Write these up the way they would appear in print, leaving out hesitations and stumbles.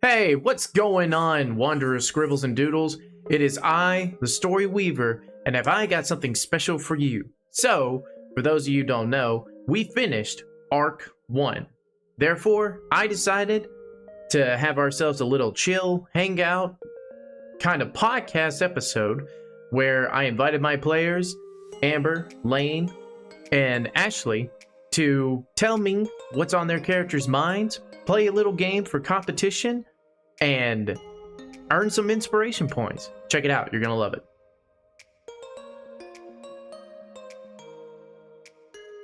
Hey, what's going on, Wanderers, Scribbles, and Doodles? It is I, the Story Weaver, and have I got something special for you. So, for those of you who don't know, we finished Arc 1. Therefore, I decided to have ourselves a little chill, hangout, kind of podcast episode where I invited my players, Amber, Lane, and Ashley, to tell me what's on their characters' minds, play a little game for competition, and earn some inspiration points. Check it out. You're going to love it.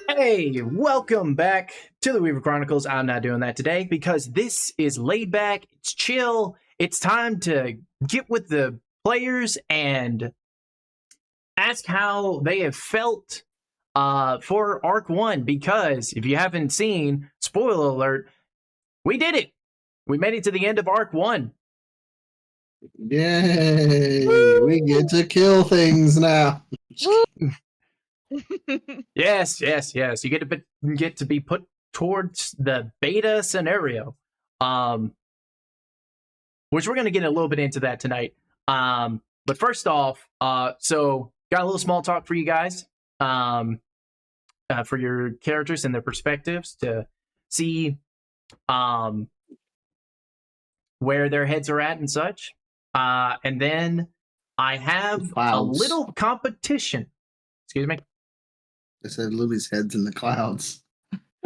Hey, welcome back to the Weaver Chronicles. I'm not doing that today because this is laid back. It's chill. It's time to get with the players and ask how they have felt for Arc 1, because if you haven't seen, spoiler alert, we did it. We made it to the end of Arc 1. Yay! Woo! We get to kill things now. Yes. You get to be put towards the beta scenario, which we're going to get a little bit into that tonight. But first off, so got a little small talk for you guys, for your characters and their perspectives to see where their heads are at and such. And then I have a little competition. Excuse me? I said Lumi's head's in the clouds.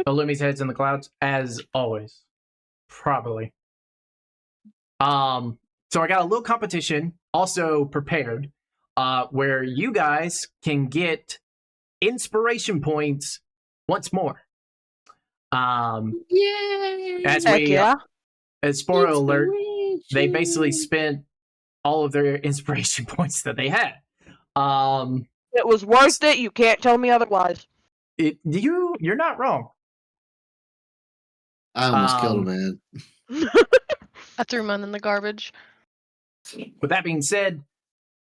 Oh, Lumi's head's in the clouds, as always. Probably. So I got a little competition also prepared, where you guys can get inspiration points once more. Yay! As spoiler alert, they basically spent all of their inspiration points that they had. It was worth it. You can't tell me otherwise. You're not wrong. I almost killed a man. I threw mine in the garbage. With that being said,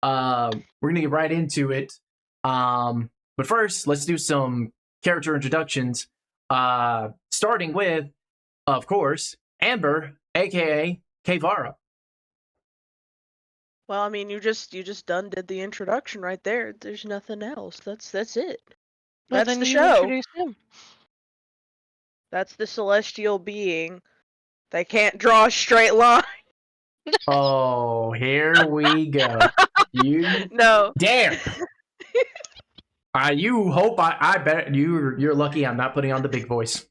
we're gonna get right into it. But first, let's do some character introductions. Starting with, of course, Amber, aka A.E.T.H.E.R. Well, I mean, you just did the introduction right there. There's nothing else. That's it. Well, That's then the you show. introduce him. That's the celestial being. They can't draw a straight line. Oh, here we go. You No. dare. You hope I bet you're lucky I'm not putting on the big voice.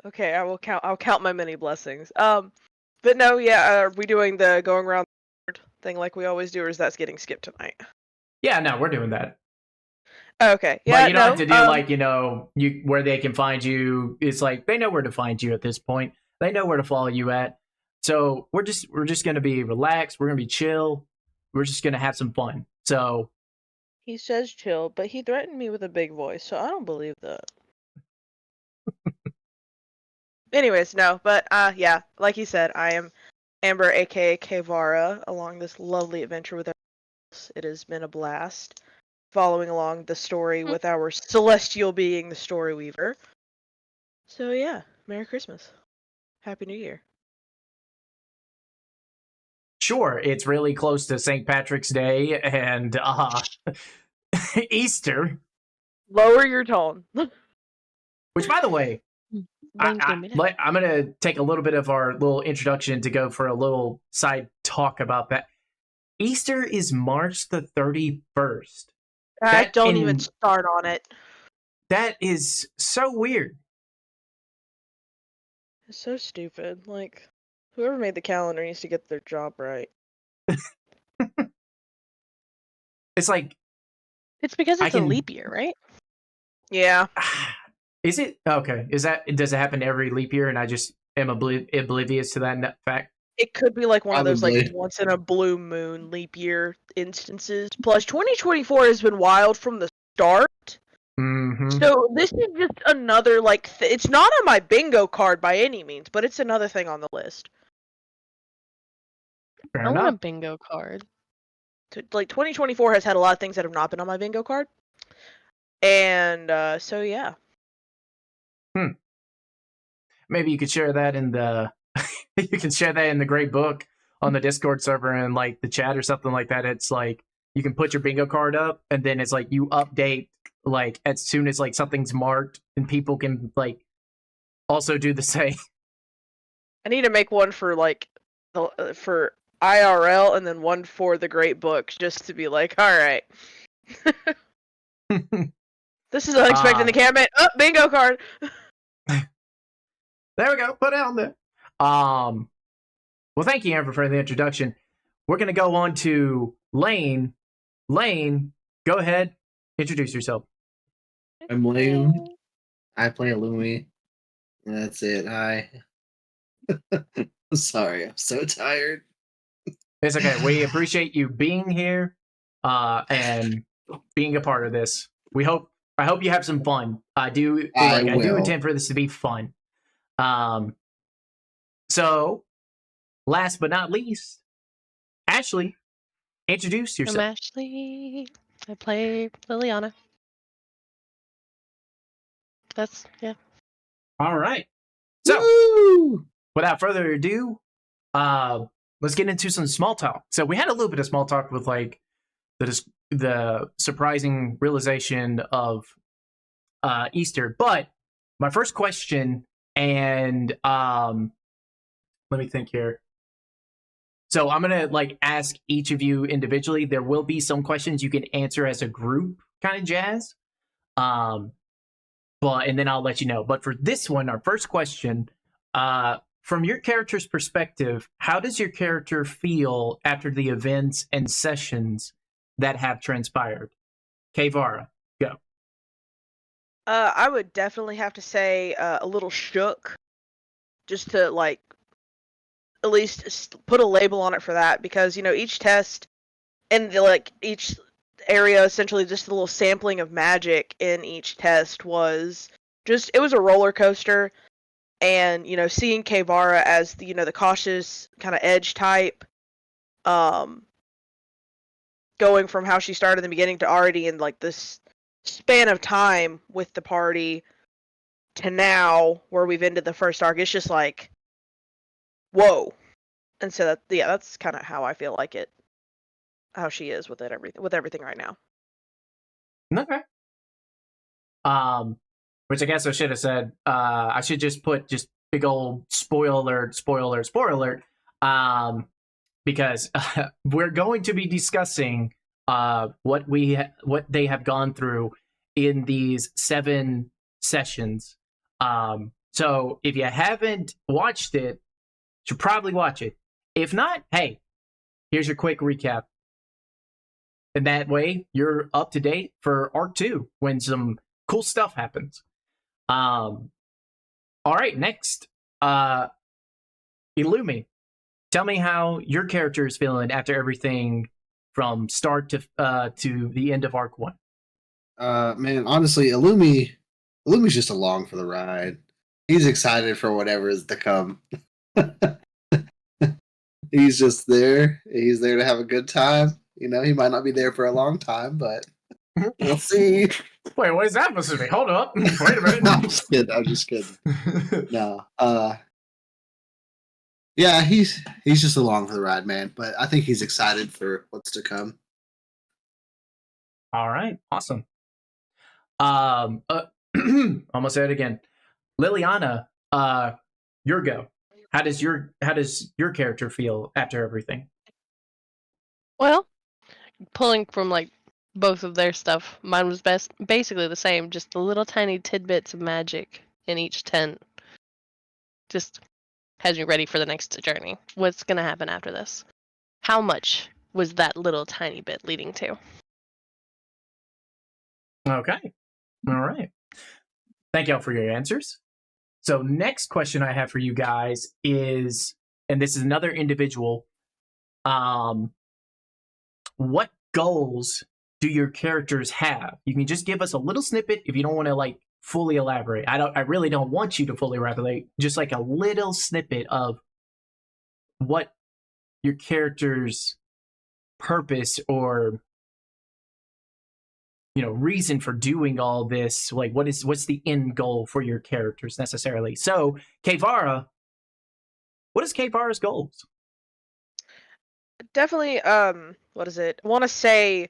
Okay, I'll count my many blessings. But no, yeah, are we doing the going around the board thing like we always do, or is that getting skipped tonight? Yeah, no, we're doing that. Okay, yeah, but you don't have to do where they can find you. It's like they know where to find you at this point. They know where to follow you at. So we're just gonna be relaxed. We're gonna be chill. We're just gonna have some fun. So he says chill, but he threatened me with a big voice, so I don't believe that. Anyways, no, but yeah, like he said, I am Amber, aka A.E.T.H.E.R, along this lovely adventure with us. It has been a blast following along the story with our celestial being, the Story Weaver. So yeah, Merry Christmas. Happy New Year. Sure, it's really close to St. Patrick's Day and Easter. Lower your tone. Which, by the way, I'm going to take a little bit of our little introduction to go for a little side talk about that. Easter is March the 31st. Don't even start on it. That is so weird. It's so stupid. Like, whoever made the calendar needs to get their job right. It's like... It's because it's a leap year, right? Yeah. Is it? Okay. Does it happen every leap year and I just am oblivious to that fact? It could be like one of those like once in a blue moon leap year instances. Plus 2024 has been wild from the start. Mm-hmm. So this is just another like it's not on my bingo card by any means, but it's another thing on the list. I want a bingo card. Like 2024 has had a lot of things that have not been on my bingo card. And so yeah. Maybe you could share that in the You can share that in the Great Book on the Discord server and like the chat or something like that. It's like you can put your bingo card up, and then it's like you update like as soon as like something's marked, and people can like also do the same. I need to make one for like for IRL and then one for the Great Book, just to be like, all right, this is unexpected in the campaign. Oh, bingo card. There we go. Put it on there. Well, thank you, Amber, for the introduction. We're gonna go on to Lane. Lane, go ahead. Introduce yourself. I'm Lane. I play Illumi. That's it. Hi. Sorry, I'm so tired. It's okay. We appreciate you being here and being a part of this. I hope you have some fun. I do intend for this to be fun. So last but not least, Ashley, introduce yourself. I'm Ashley. I play Liliana. Yeah. All right. So Woo! without further ado, let's get into some small talk. So we had a little bit of small talk with like the surprising realization of Easter, but my first question, and let me think here. So I'm gonna like ask each of you individually. There will be some questions you can answer as a group, kind of jazz. But and then I'll let you know. But for this one, our first question, from your character's perspective, how does your character feel after the events and sessions that have transpired? Kevara, go. I would definitely have to say a little shook, just to like at least put a label on it for that, because each test and each area, essentially just a little sampling of magic in each test was just, it was a roller coaster. And seeing Kevara as the the cautious kind of edge type, going from how she started in the beginning to already in like this span of time with the party to now where we've ended the first arc, it's just like, whoa. And so that's kind of how I feel like it, how she is with everything right now. Okay. Which I guess I should have said. I should just put just big old spoiler alert. Because we're going to be discussing what they have gone through in these 7 sessions. So if you haven't watched it, you should probably watch it. If not, hey, here's your quick recap. And that way, you're up to date for Arc 2 when some cool stuff happens. All right, next, Illumi. Tell me how your character is feeling after everything from start to the end of Arc 1. Man, honestly, Illumi's just along for the ride. He's excited for whatever is to come. He's just there. He's there to have a good time. He might not be there for a long time, but we'll see. Wait, what is that supposed to be? Hold up. Wait a minute. No, I'm just kidding. No. Yeah, he's just along for the ride, man. But I think he's excited for what's to come. All right, awesome. I'm gonna say it again. Liliana, your go. How does your character feel after everything? Well, pulling from like both of their stuff, mine was basically the same, just the little tiny tidbits of magic in each tent. Just has you ready for the next journey. What's gonna happen after this? How much was that little tiny bit leading to? Okay. All right. Thank y'all for your answers. So next question I have for you guys is, and this is another individual, what goals do your characters have? You can just give us a little snippet if you don't want to like fully elaborate. I really don't want you to fully elaborate. Just like a little snippet of what your character's purpose or reason for doing all this. Like what's the end goal for your characters necessarily? So, Kevara, what is K-Bar's goals? Definitely, what is it? I want to say,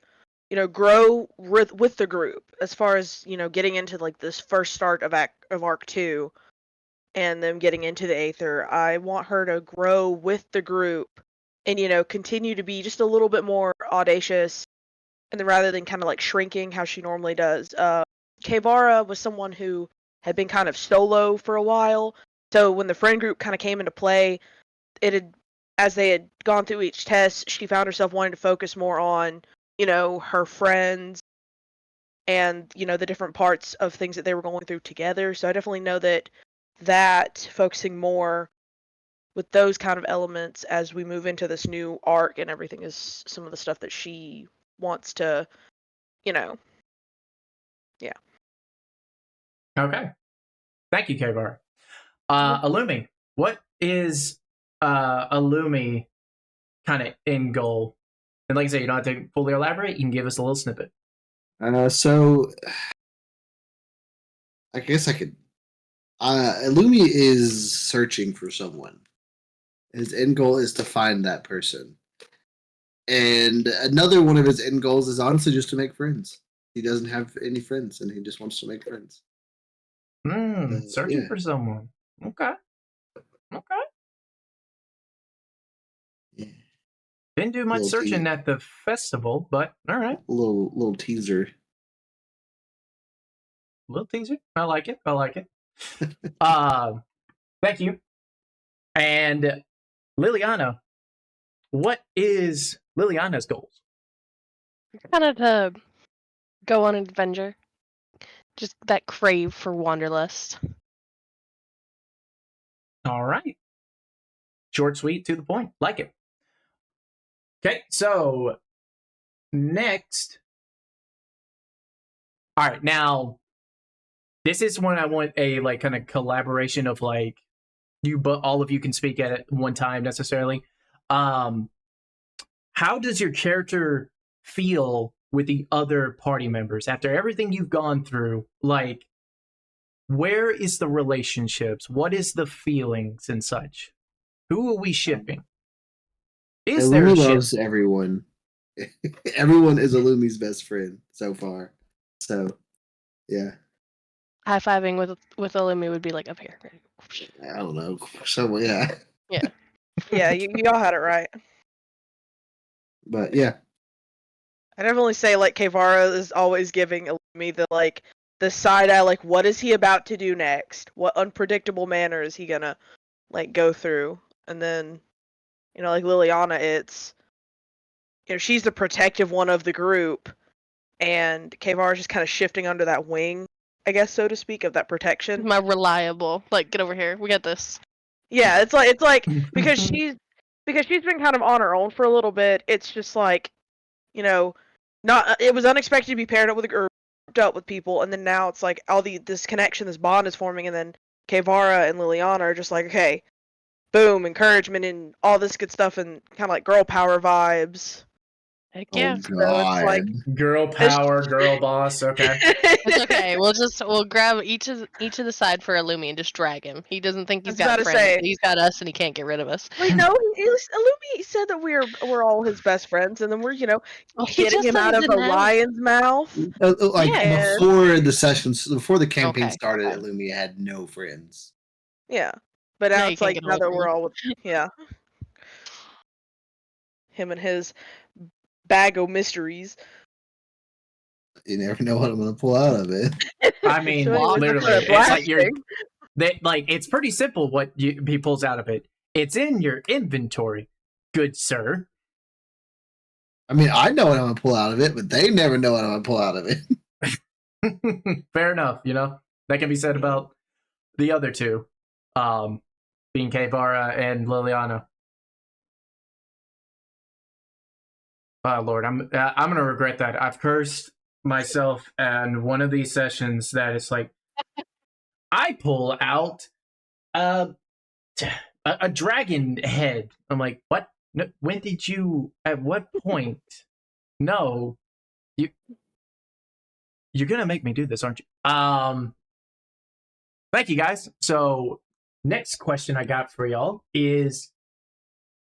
grow with the group as far as, getting into like this first start of Arc 2 and them getting into the Aether. I want her to grow with the group and, continue to be just a little bit more audacious, and then rather than kind of like shrinking how she normally does. Kevara was someone who had been kind of solo for a while. So when the friend group kind of came into play, as they had gone through each test, she found herself wanting to focus more on, her friends and, the different parts of things that they were going through together. So I definitely know that focusing more with those kind of elements as we move into this new arc and everything is some of the stuff that she wants to, yeah. Okay. Thank you, K-Bar. Illumi, what is Illumi kind of end goal? And like I say, you don't have to fully elaborate. You can give us a little snippet. So I guess I could. Illumi is searching for someone. His end goal is to find that person. And another one of his end goals is honestly just to make friends. He doesn't have any friends, and he just wants to make friends. Searching for someone. Okay. Okay. Yeah. Didn't do much searching at the festival, but all right. Little teaser. Little teaser. I like it. I like it. Thank you. And Liliana, what is Liliana's goals? Kind of to go on an adventure. Just that crave for wanderlust. All right. Short, sweet, to the point. Like it. Okay, so next. All right, now this is when I want a like kind of collaboration of like you, but all of you can speak at one time necessarily. How does your character feel with the other party members after everything you've gone through? Like, where is the relationships? What is the feelings and such? Who are we shipping? Is there a Illumi ship? loves everyone. Everyone is Illumi's best friend so far. So, yeah. High fiving with Illumi would be like up here. I don't know. So, yeah. Yeah. Yeah, you all had it right. But yeah. I definitely say like Kevara is always giving me the side eye, like what is he about to do next? What unpredictable manner is he gonna like go through? And then, like Liliana, it's she's the protective one of the group, and Kevara's just kind of shifting under that wing, I guess so to speak, of that protection. My reliable. Like, get over here. We got this. Yeah, it's like because she's been kind of on her own for a little bit. It's just like, not it was unexpected to be paired up with or dealt with people, and then now it's like this connection, this bond is forming, and then Kevara and Liliana are just like, okay, boom, encouragement and all this good stuff, and kind of like girl power vibes. Heck Oh, yeah. God. So it's like Girl power, girl boss. Okay. It's okay. We'll grab each of the side for Illumi and just drag him. He doesn't think he's got friends. He's got us, and he can't get rid of us. Well, Illumi said that we're all his best friends, and then we're getting him out of a lion's mouth. Before the sessions, before the campaign started, Illumi had no friends. Yeah, but now it's like now that we're all with him and his bag of mysteries. You never know what I'm going to pull out of it. I mean, So literally, it's like it's pretty simple what he pulls out of it. It's in your inventory, good sir. I mean, I know what I'm going to pull out of it, but they never know what I'm going to pull out of it. Fair enough, that can be said about the other two, being Kevara and Liliana. Oh Lord, I'm gonna regret that. I've cursed myself and one of these sessions that it's like I pull out a dragon head. I'm like, what? No, when did you? At what point? No, you're gonna make me do this, aren't you? Thank you guys. So next question I got for y'all is,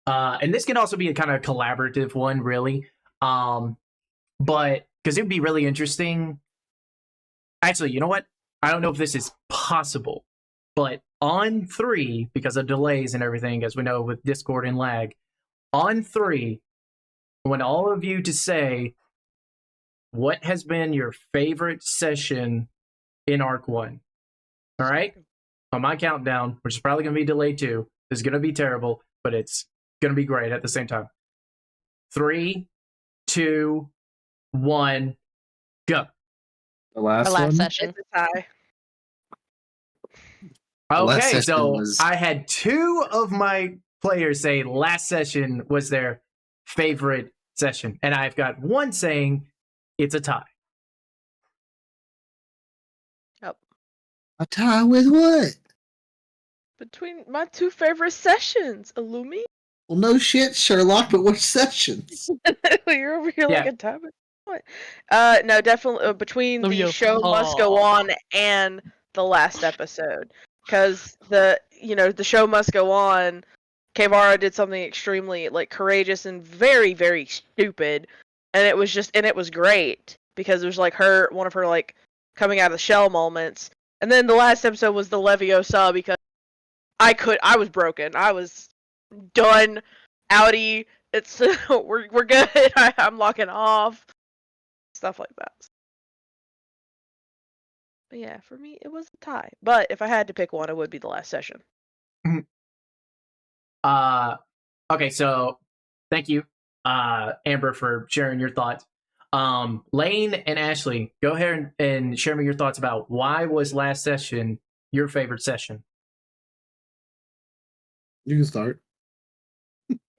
and this can also be a kind of collaborative one, really. But because it would be really interesting. Actually, you know what? I don't know if this is possible, but on 3, because of delays and everything, as we know with Discord and lag, on 3, I want all of you to say what has been your favorite session in Arc 1. All right? On my countdown, which is probably going to be delayed too, is going to be terrible, but it's going to be great at the same time. 3, 2, 1, go. The last Our last one. session. It's a tie. The last Okay, session so was- I had 2 of my players say last session was their favorite session, and I've got 1 saying it's a tie. Yep. A tie with what? Between my 2 favorite sessions, Illumi. Well, no shit, Sherlock, but which sessions? You're over here like Yeah. a time. What? No, definitely between the Luvio. show must go on and the last episode, because the show must go on. Kevara did something extremely courageous and very very stupid, and it was great because it was one of her coming out of the shell moments. And then the last episode was the Leviosa, because I was broken. I was done. Outie. It's we're good. I'm locking off. Stuff like that. But yeah, for me it was a tie. But if I had to pick one, it would be the last session. Okay, so thank you, Amber, for sharing your thoughts. Lane and Ashley, go ahead and share me your thoughts about why was last session your favorite session. You can start.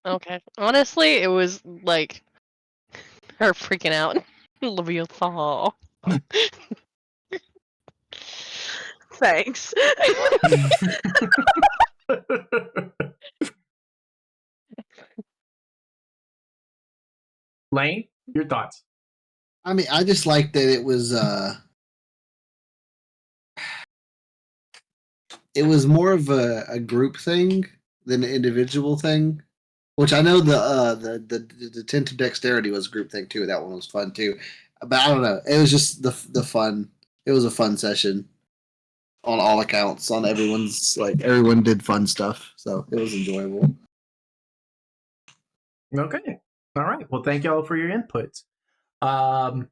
Okay. Honestly, it was like her freaking out. Leviosa. Thanks. Lane, your thoughts. I mean, I just like that it was more of a group thing than an individual thing. Which I know the 10 to dexterity was a group thing too. That one was fun too. But I don't know. It was just the fun. It was a fun session on all accounts. On everyone did fun stuff, so it was enjoyable. Okay. All right. Well, thank y'all for your inputs. My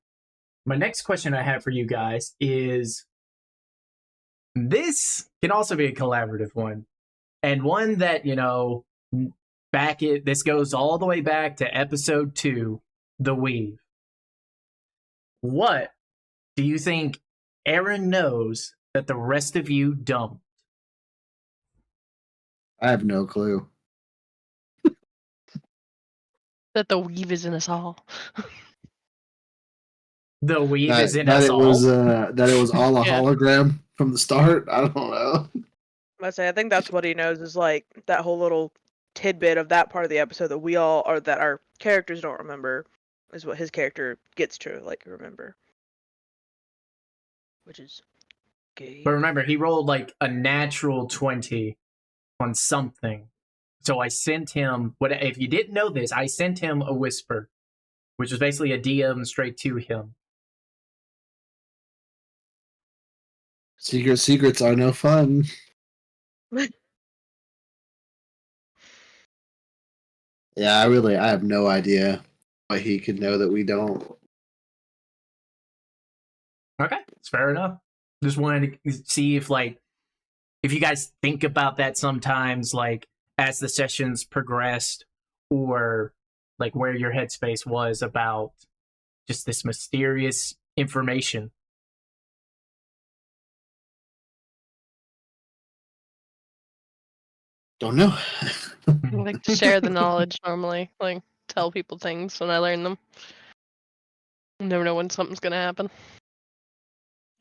next question I have for you guys is, this can also be a collaborative one, and one that, this goes all the way back to episode 2, The Weave. What do you think Aaron knows that the rest of you don't? I have no clue. That the weave is in us all. The Weave That, is in that us it all? was that it was all a Yeah. hologram from the start. I don't know. I think that's what he knows, is that whole little tidbit of that part of the episode that we all, or that our characters don't remember, is what his character gets to remember, which is gay. But remember, he rolled a natural 20 on something. So I sent him, if you didn't know this, I sent him a whisper, which was basically a DM straight to him. Secrets are no fun. Yeah, I have no idea what he could know that we don't. Okay, it's fair enough. Just wanted to see if you guys think about that sometimes, as the sessions progressed, or where your headspace was about just this mysterious information. Don't know. I like to share the knowledge normally. Tell people things when I learn them. You never know when something's gonna happen.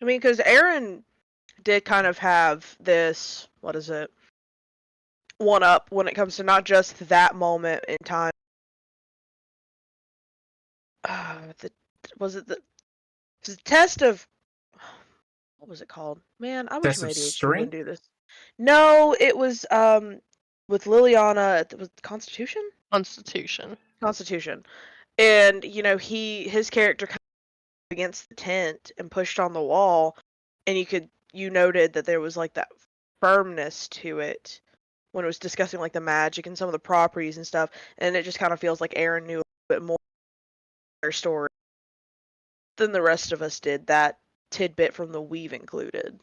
I mean, because Aaron did kind of have this, what is it, one up when it comes to not just that moment in time. Was it the test of, what was it called? Man, I wish Test my of ADHD strength? wouldn't do this. No, it was with Liliana. It was Constitution. Constitution, and his character kind of against the tent and pushed on the wall, and you noted that there was like that firmness to it when it was discussing like the magic and some of the properties and stuff, and it just kind of feels like Aaron knew a bit more of their story than the rest of us did. That tidbit from the weave included.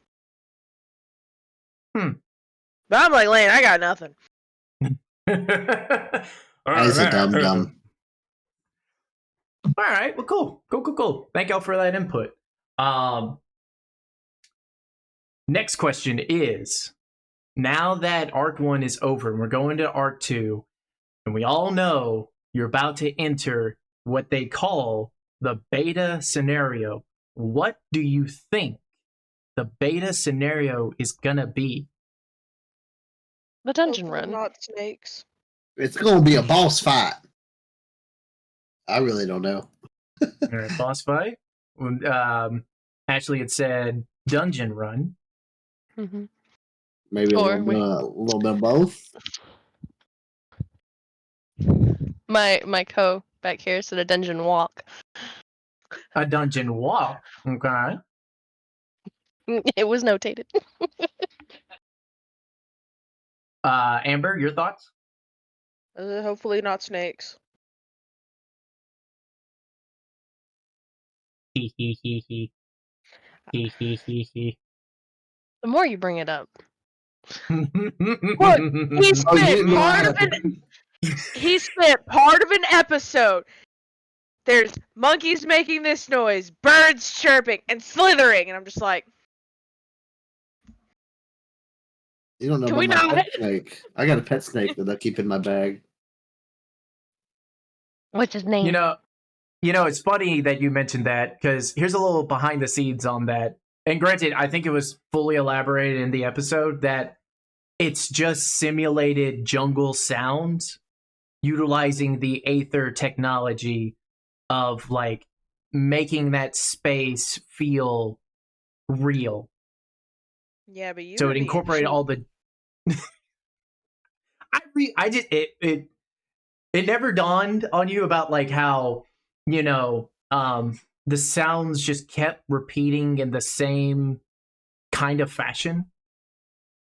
Hmm. But I'm like, Lane, I got nothing. As a dum-dum. All right, well, cool. Thank y'all for that input. Next question is, now that Arc 1 is over and we're going to Arc 2, and we all know you're about to enter what they call the beta scenario, what do you think the beta scenario is gonna be? The dungeon Hopefully run. not snakes. It's gonna be a boss fight. I really don't know. All right, boss fight. Actually, it said dungeon run. Mm-hmm. Maybe a little bit of both. My co back here said a dungeon walk. A dungeon walk. Okay. It was notated. Amber, your thoughts? Hopefully not snakes. He he he he. He he he he. The more you bring it up. Look, he spent part of an episode. There's monkeys making this noise, birds chirping, and slithering, and I'm just like, You don't know Can we about my not? pet snake. I got a pet snake that I keep in my bag. What's his name? You know, it's funny that you mentioned that, because here's a little behind the scenes on that. And granted, I think it was fully elaborated in the episode that it's just simulated jungle sounds utilizing the Aether technology of like making that space feel real. yeah, but you. So it incorporated all the. It never dawned on you about like how the sounds just kept repeating in the same kind of fashion.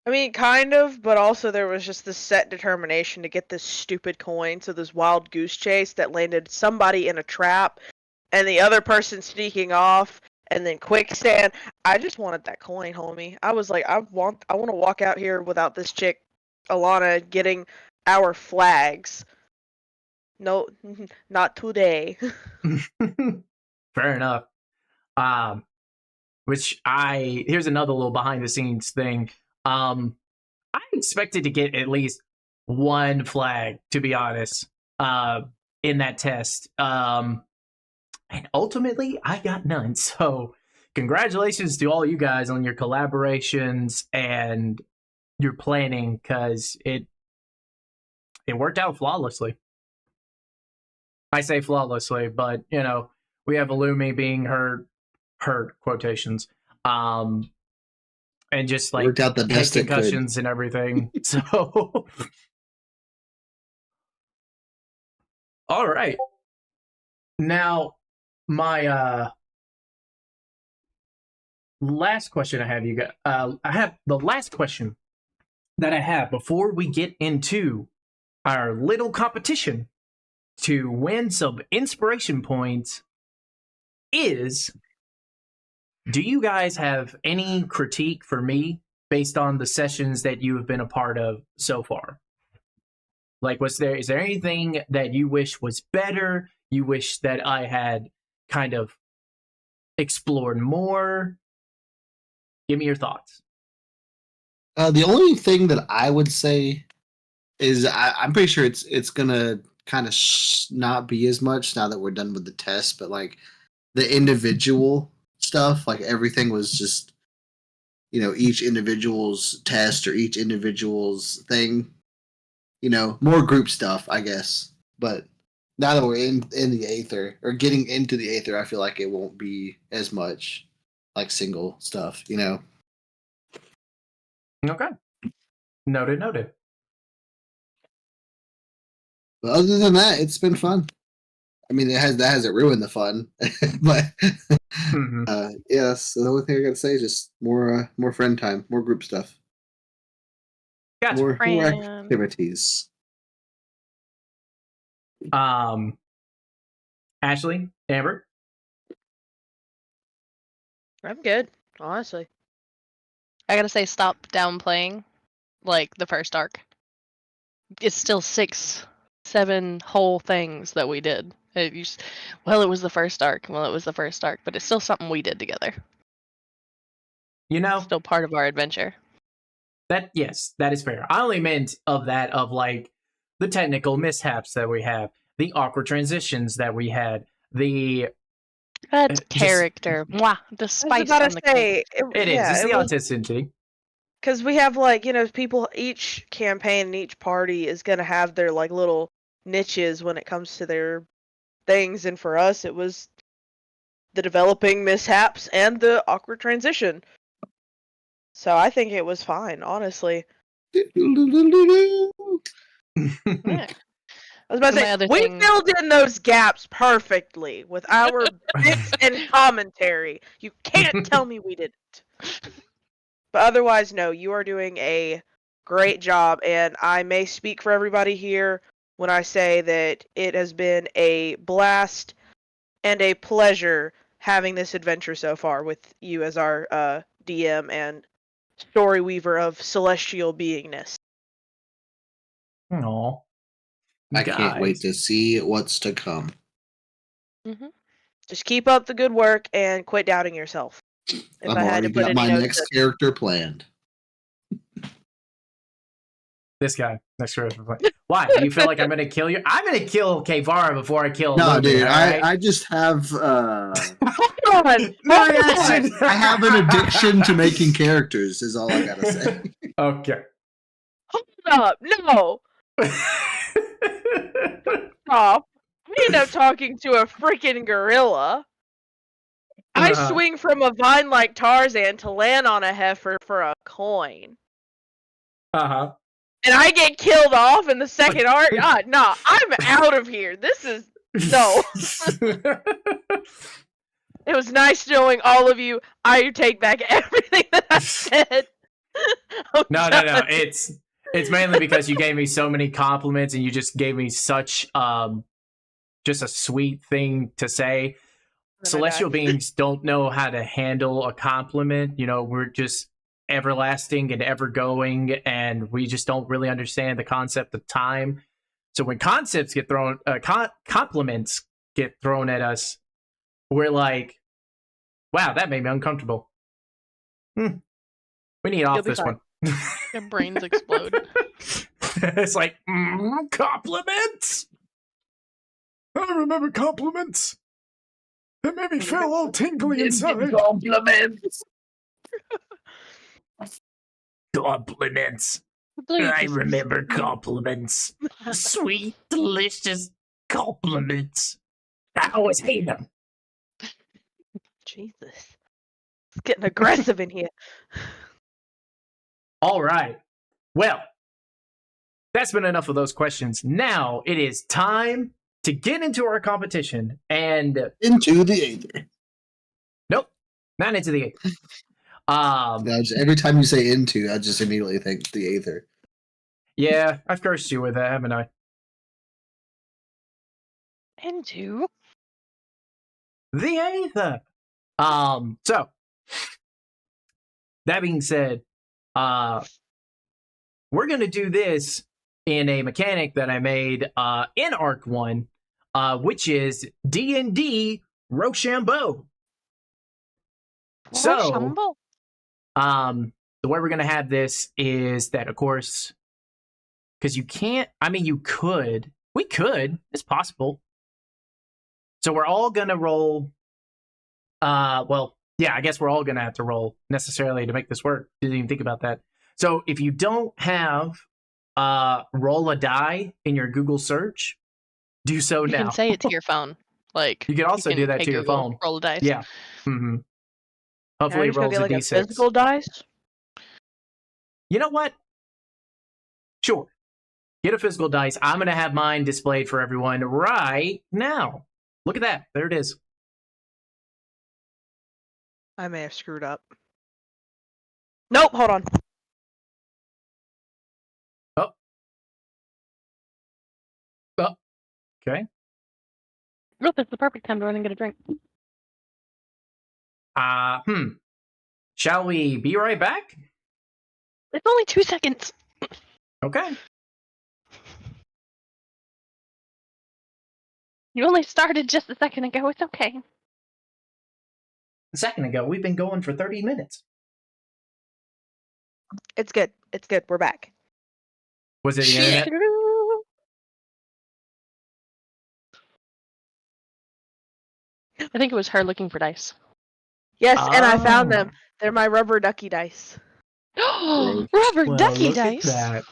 I mean, kind of, but also there was just this set determination to get this stupid coin, so this wild goose chase that landed somebody in a trap, and the other person sneaking off, and then quicksand. I just wanted that coin, homie. I was like, I want to walk out here without this chick, Alana, getting our flags. No, not today. Fair enough. Here's another little behind the scenes thing. I expected to get at least one flag, to be honest, in that test. And ultimately, I got none. So, congratulations to all you guys on your collaborations and your planning, because it worked out flawlessly. I say flawlessly, but we have Illumi being hurt quotations, and just like Worked out the best it could. concussions and everything. So, all right. Now, my last question I have I have the last question that I have before we get into our little competition to win some inspiration points is, do you guys have any critique for me based on the sessions that you have been a part of so far? Like, is there anything that you wish was better? You wish that I had kind of explored more? Give me your thoughts. The only thing that I would say is I'm pretty sure it's gonna kind of not be as much now that we're done with the test, but like the individual stuff, like everything was just each individual's test or each individual's thing, more group stuff, I guess. But now that we're in the Aether or getting into the Aether, I feel like it won't be as much like single stuff, Okay. Noted. But other than that, it's been fun. I mean, that hasn't ruined the fun, but Mhm. yes. The only thing I gotta say is just more friend time, more group stuff, Gotcha. more Friend. activities. Ashley, Amber. I'm good, honestly. I gotta say, stop downplaying, like, the first arc. It's still 6, 7 whole things that we did. It was the first arc. Well, it was the first arc, but it's still something we did together. You know, Still part of our adventure. that is fair. I only meant of like the technical mishaps that we have, the awkward transitions that we had, the That's just character. Mwah, the I was spice about on to the cake. say, it's the it was authenticity. because we have like people. Each campaign and each party is gonna have their like little niches when it comes to their things, and for us, it was the developing mishaps and the awkward transition. So I think it was fine, honestly. Yeah. I was about to My say, other we thing- filled in those gaps perfectly with our bits and commentary. You can't tell me we didn't. But otherwise, no, you are doing a great job, and I may speak for everybody here when I say that it has been a blast and a pleasure having this adventure so far with you as our DM and story weaver of celestial beingness. Aw. I can't wait Guys. to see what's to come. Mhm. Just keep up the good work and quit doubting yourself. If I've I had already to put got any my notes next in. character planned. This guy next to her. Why? Do you feel like I'm gonna kill you? I'm gonna kill Kevara before I kill No, Lumi, dude, alright? I just have Hold on, The hold reaction. on. I have an addiction to making characters. Is all I gotta say. Okay. Hold up, no, stop. I end up talking to a freaking gorilla. I Uh-huh. swing from a vine like Tarzan to land on a heifer for a coin. Uh-huh. And I get killed off in the second arc? Nah, I'm out of here. This is... No. It was nice knowing all of you. I take back everything that I said. No. It's mainly because you gave me so many compliments and you just gave me such just a sweet thing to say. Celestial beings don't know how to handle a compliment. You know, we're just everlasting and ever going, and we just don't really understand the concept of time. So when concepts get thrown, compliments get thrown at us, we're like, wow, that made me uncomfortable. We need off be this fine. one. Your brains explode. It's like, compliments? I remember compliments. That made me feel all tingly inside. Compliments. Compliments. I remember compliments. Sweet, delicious compliments. I always hate them. Jesus. It's getting aggressive in here. All right. Well, that's been enough of those questions. Now it is time to get into our competition. And Into the Aether. nope, not into the Aether. Every time you say into, I just immediately think the Aether. Yeah, I've cursed you with that, haven't I? Into. The Aether. So that being said, we're gonna do this in a mechanic that I made in Arc 1, which is D&D Rochambeau. So, Rochambeau. the way we're gonna have this is that, of course, because you can't. I mean, we could. It's possible. So we're all gonna roll. Well, yeah, I guess we're all gonna have to roll necessarily to make this work. Didn't even think about that. So if you don't have roll a die in your Google search, do so You now. can say it to your phone. Like You can also do that hey, to your Google, phone. Roll a dice. Yeah. Mm-hmm. Can I Hopefully it just go rolls get a like a d6. physical dice? You know what? Sure. Get a physical dice. I'm going to have mine displayed for everyone right now. Look at that. There it is. I may have screwed up. Nope, hold on. Oh. Oh. Okay. Look, it's the perfect time to run and get a drink. Shall we be right back? It's only 2 seconds. Okay. You only started just a second ago. It's okay. A second ago, we've been going for 30 minutes. It's good. It's good. We're back. Was it the Shit. internet? I think it was her looking for dice. Yes, and I found them. Oh. They're my rubber ducky dice. Rubber Well, ducky look dice. at that.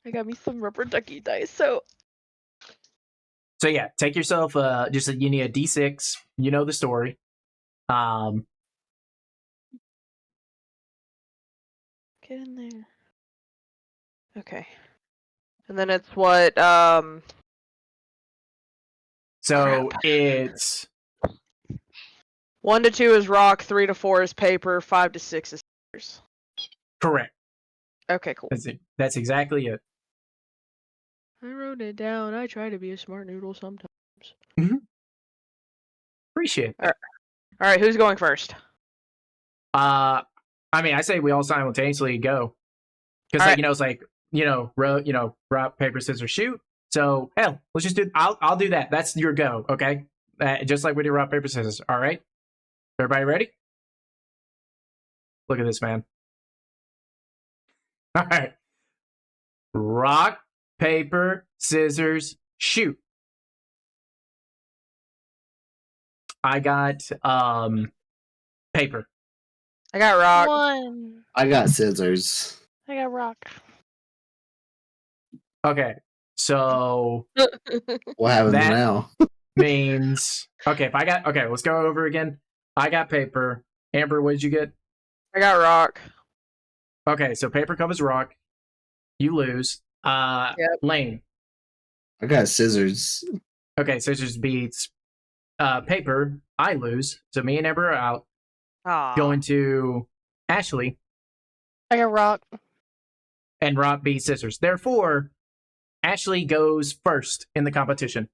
I got me some rubber ducky dice. So So yeah, take yourself you need a D6. You know the story. get in there. Okay. And then it's what So Crap. it's 1 to 2 is rock, 3 to 4 is paper, 5 to 6 is scissors. correct. Okay, cool. That's exactly it. I wrote it down. I try to be a smart noodle sometimes. Appreciate that. All right, who's going first? I mean, I say we all simultaneously go because, All like, right. you know, it's like rock, paper, scissors, shoot. So hell, let's just do. I'll do that. That's your go, okay? Just like we do rock, paper, scissors. All right. Everybody ready? Look at this, man. All right. Rock, paper, scissors, shoot. I got paper. I got rock. 1. I got scissors. I got rock. Okay. So What happens That- now? means okay, let's go over again. I got paper. Amber, what did you get? I got rock. Okay, so paper covers rock. You lose. Yep. Lane. I got scissors. Okay, scissors beats paper. I lose. So me and Amber are out. Aw. Going to Ashley, I got rock. and rock beats scissors. Therefore, Ashley goes first in the competition.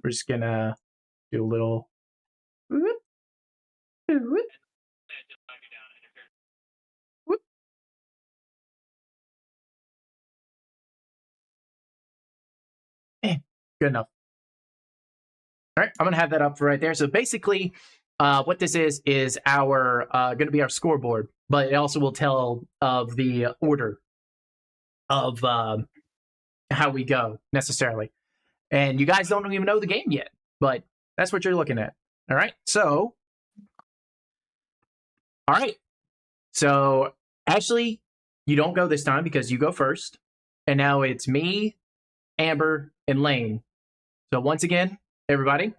We're just gonna do a little. Good enough. All right, I'm gonna have that up right there. So basically, what this is our going to be our scoreboard, but it also will tell of the order of how we go necessarily. And you guys don't even know the game yet, but that's what you're looking at. All right. So, all right. So, Ashley, you don't go this time because you go first. And now it's me, Amber, and Lane. So, once again, everybody,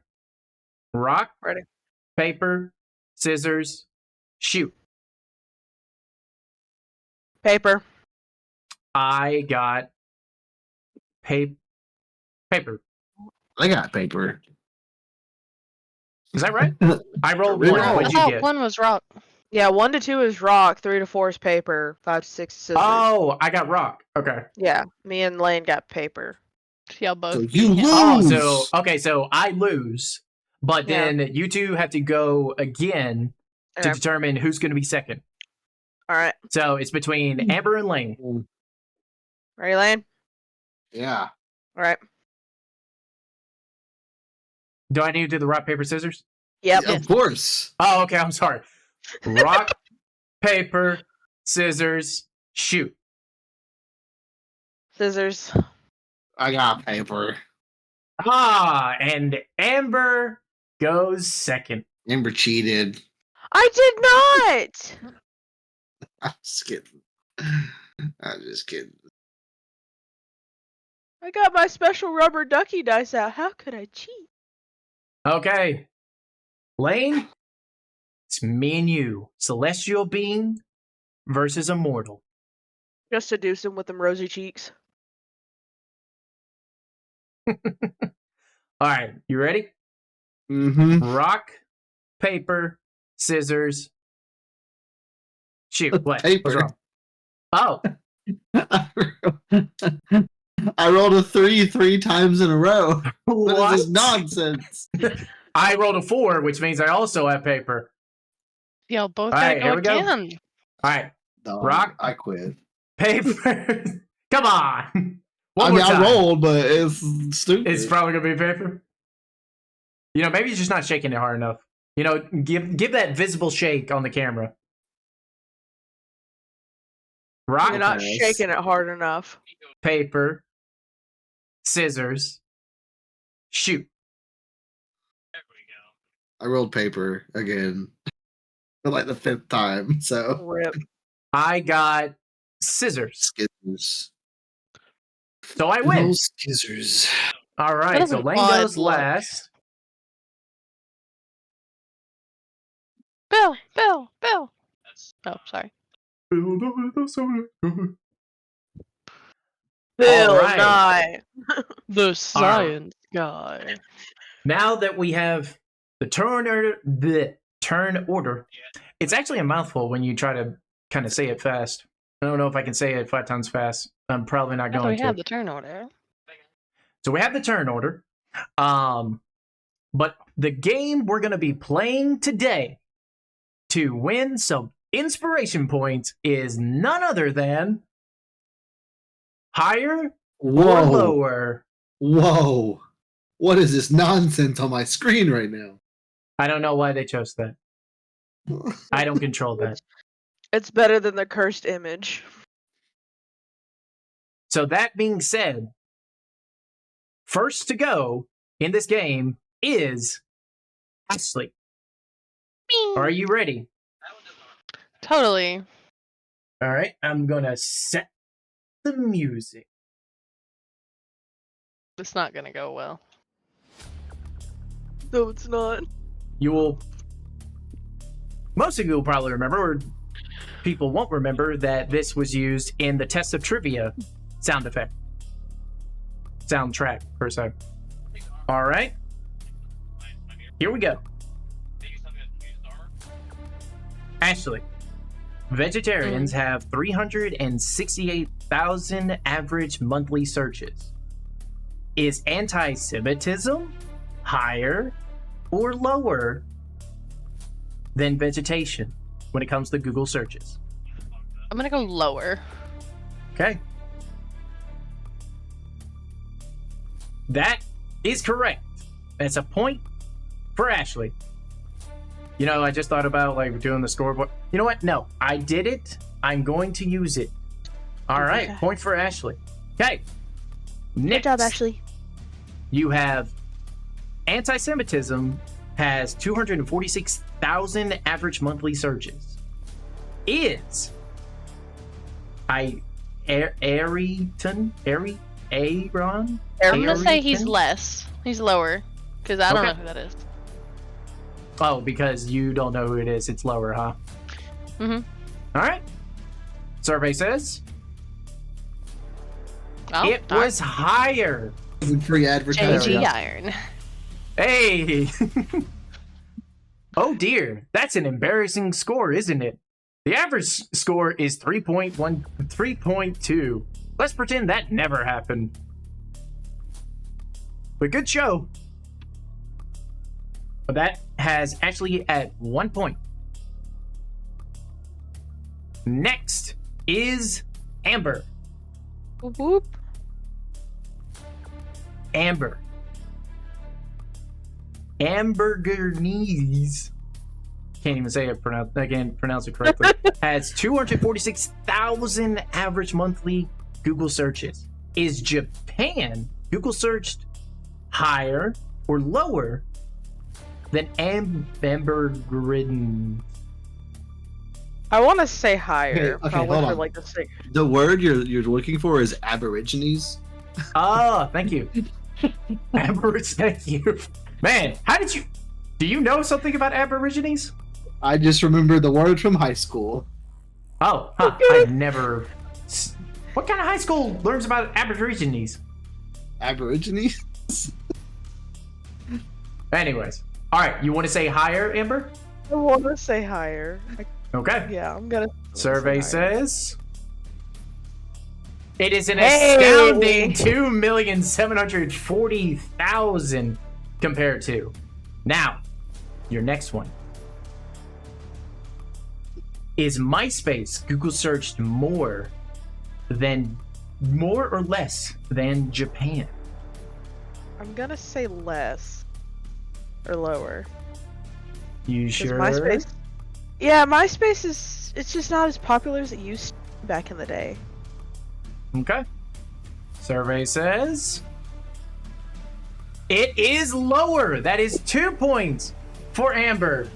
rock, Ready. paper, scissors, shoot. Paper. I got paper. I got paper. Is that right? I rolled Really? one. Oh. What'd I you thought get? 1 was rock. Yeah, 1 to 2 is rock, 3 to 4 is paper, 5 to 6 is scissors. Oh, I got rock. Okay. Yeah, me and Lane got paper. Y'all both. So you beat him. Oh, lose. so okay, so I lose, but Yeah. then you two have to go again to Okay. determine who's going to be second. All right. So it's between Amber and Lane. Ready, Lane? Yeah. All right. Do I need to do the rock paper scissors? Yep. Of course. Oh, okay. I'm sorry. Rock, paper, scissors, shoot. Scissors. I got paper. And Amber goes second. Amber cheated. I did not. I'm just kidding. I'm just kidding. I got my special rubber ducky dice out. How could I cheat? Okay. Lane, It's me and you, celestial being versus a mortal. Just seduce him with them rosy cheeks. All right, you ready? Mm-hmm. Rock, paper, scissors, shoot. What? Paper. What's wrong? Oh, I rolled a 3 times in a row. What is this nonsense? I rolled a 4, which means I also have paper. Y'all both All gotta right, go here we go. again. All right, No, Rock. I quit. paper. Come on. I One mean, more time. I rolled, but it's stupid. It's probably gonna be paper. You know, maybe you're just not shaking it hard enough. You know, give that visible shake on the camera. Rock, You're not shaking it hard enough. paper, scissors, shoot. I rolled paper again for like the 5th time. So Rip. I got scissors. scissors. So I win. Those scissors. All That right, is so an Lane odd goes look. last. Bill. Oh, sorry. Bill right. Nye. The science guy. Now that we have the turn order, it's actually a mouthful when you try to kind of say it fast. I don't know if I can say it 5 times fast. I'm probably not How do going we to. have the turn order? So we have the turn order. But the game we're going to be playing today to win some inspiration points is none other than higher or Whoa. lower. Whoa. What is this nonsense on my screen right now? I don't know why they chose that. I don't control that. It's better than the cursed image. So that being said, first to go in this game is Ashley. Are you ready? Totally. All right, I'm gonna set the music. It's not gonna go well. No, it's not. You will. Most of you will probably remember, or people won't remember, that this was used in the Test of Trivia sound effect. Soundtrack, per se. All right. Here we go. Ashley, vegetarians have 368,000 average monthly searches. Is anti-Semitism higher or lower than vegetation when it comes to Google searches? I'm gonna go lower. Okay. That is correct. That's a point for Ashley. You know, I just thought about like doing the scoreboard. You know what? No, I did it. I'm going to use it. All right, Okay. point for Ashley. Okay. Next, Good job, Ashley. you have anti-Semitism has 246,000 average monthly searches. Is Aaron? I'm gonna say he's Arrington? less. He's lower. Because I don't Okay. know who that is. Oh, because you don't know who it is. It's lower, huh? Mhm. All right. Survey says Oh, it was higher. Free advertising. JG Iron. Hey. Oh dear, that's an embarrassing score, isn't it? The average score is 3.2. Let's pretend that never happened. But good show. But that has actually at 1 point. Next is Amber. Whoop, whoop. Amber. Ambergernese. Can't even say it. I can't pronounce it correctly. Has 246,000 average monthly Google searches. Is Japan Google searched higher or lower than Ambergernese? I want to say higher. Okay, probably hold for on. like the sake. The word you're looking for is aborigines. Oh, thank you. Aborigines, thank you. Man, how did you... Do you know something about Aborigines? I just remember the word from high school. Oh, huh. I've never. What kind of high school learns about Aborigines? Aborigines? Anyways. Alright, you want to say higher, Amber? I want to say higher. Okay. Yeah, I'm gonna. Survey say higher. says. It is an Hey! astounding 2,740,000 compared to. Now, your next one. Is MySpace Google searched more or less than Japan? I'm gonna say less or lower. You 'Cause sure? MySpace. Yeah, MySpace is. It's just not as popular as it used to be back in the day. Okay. Survey says it is lower. That is 2 points for Amber.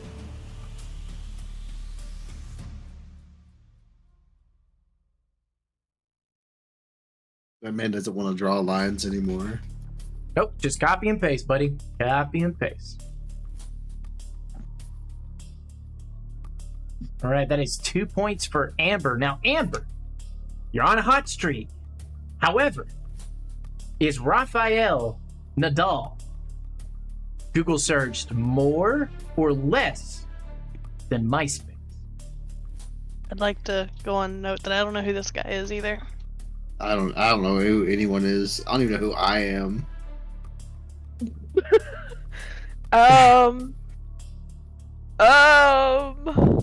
My man doesn't want to draw lines anymore. Nope, just copy and paste, buddy. Copy and paste. All right, that is 2 points for Amber. Now, Amber, you're on a hot streak. However, is Rafael Nadal Google searched more or less than MySpace? I'd like to go on note that I don't know who this guy is either. I don't know who anyone is. I don't even know who I am.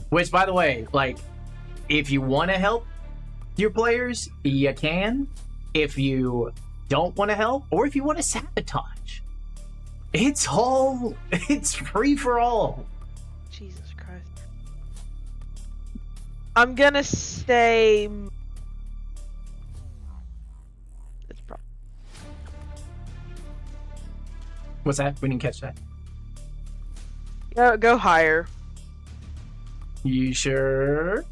Which, by the way, like, if you want to help your players, you can. If you don't want to help, or if you want to sabotage, it's free for all. Jesus Christ. I'm gonna say. It's probably. What's that? We didn't catch that. Go higher. You sure?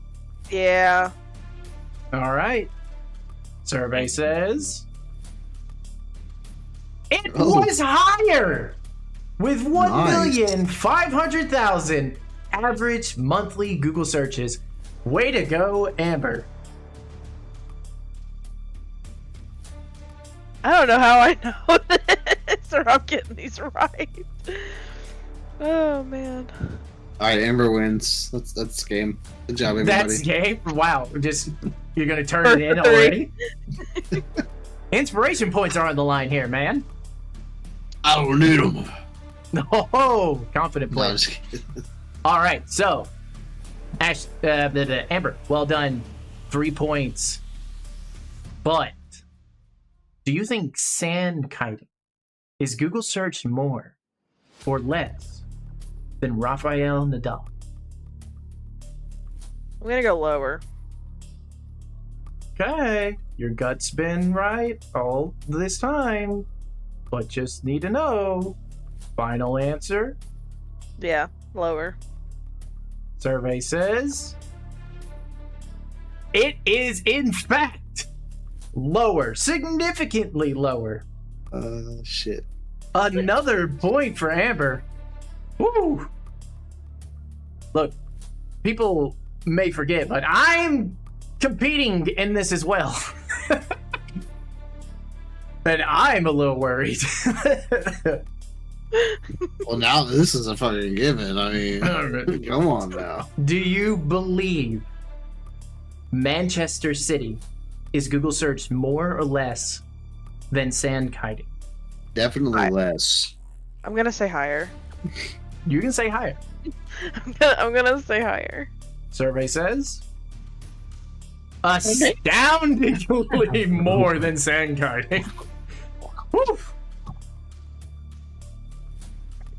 Yeah. All right. Survey says it was higher with 1,500,000 average monthly Google searches. Way to go, Amber. I don't know how I know this or I'm getting these right. Oh man. All right, Amber wins. That's game. Good job, everybody. That's game. Wow, you're gonna turn it in already. Inspiration points are on the line here, man. I don't need them. Oh, confident No, play. I'm just kidding. All right, so Amber, well done, 3 points. But do you think sand kiting is Google searched more or less than Rafael Nadal? I'm gonna go lower. Okay, your gut's been right all this time, but just need to know. Final answer. Yeah, lower. Survey says it is in fact lower, significantly lower. Shit. Another point for Amber. Woo! Look, people may forget, but I'm competing in this as well. And I'm a little worried. Well, now this is a fucking given. I mean, come on now. Do you believe Manchester City is Google searched more or less than sand kiting? Definitely less. I'm gonna say higher. You can say higher. I'm gonna say higher. Survey says astoundingly more than sand kiting. Woo.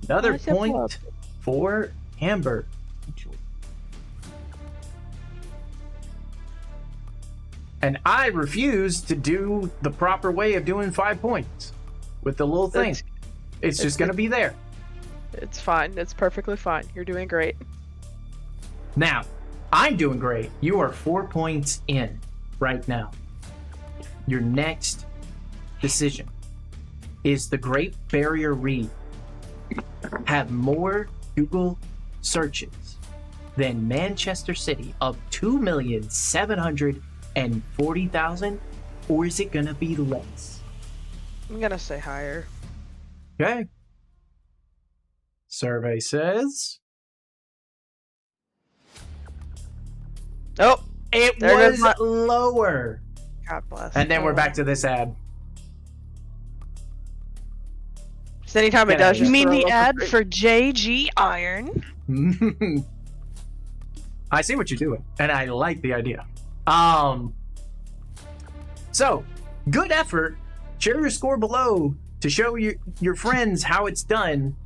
Another Why's it point up? for Amber. And I refuse to do the proper way of doing 5 points with the little thing. It's just going to be there. It's fine. It's perfectly fine. You're doing great. Now, I'm doing great. You are 4 points in right now. Your next decision is the Great Barrier Reef have more Google searches than Manchester City of 2,740,000, or is it gonna be less? I'm gonna say higher. Okay. Survey says Oh, it There goes was lower. God bless. And then Oh, we're back well. to this ad. Just anytime it Get out does, of You just mean throw the up a ad great- for JG Iron? I see what you're doing, and I like the idea. So, good effort. Share your score below to show your friends how it's done.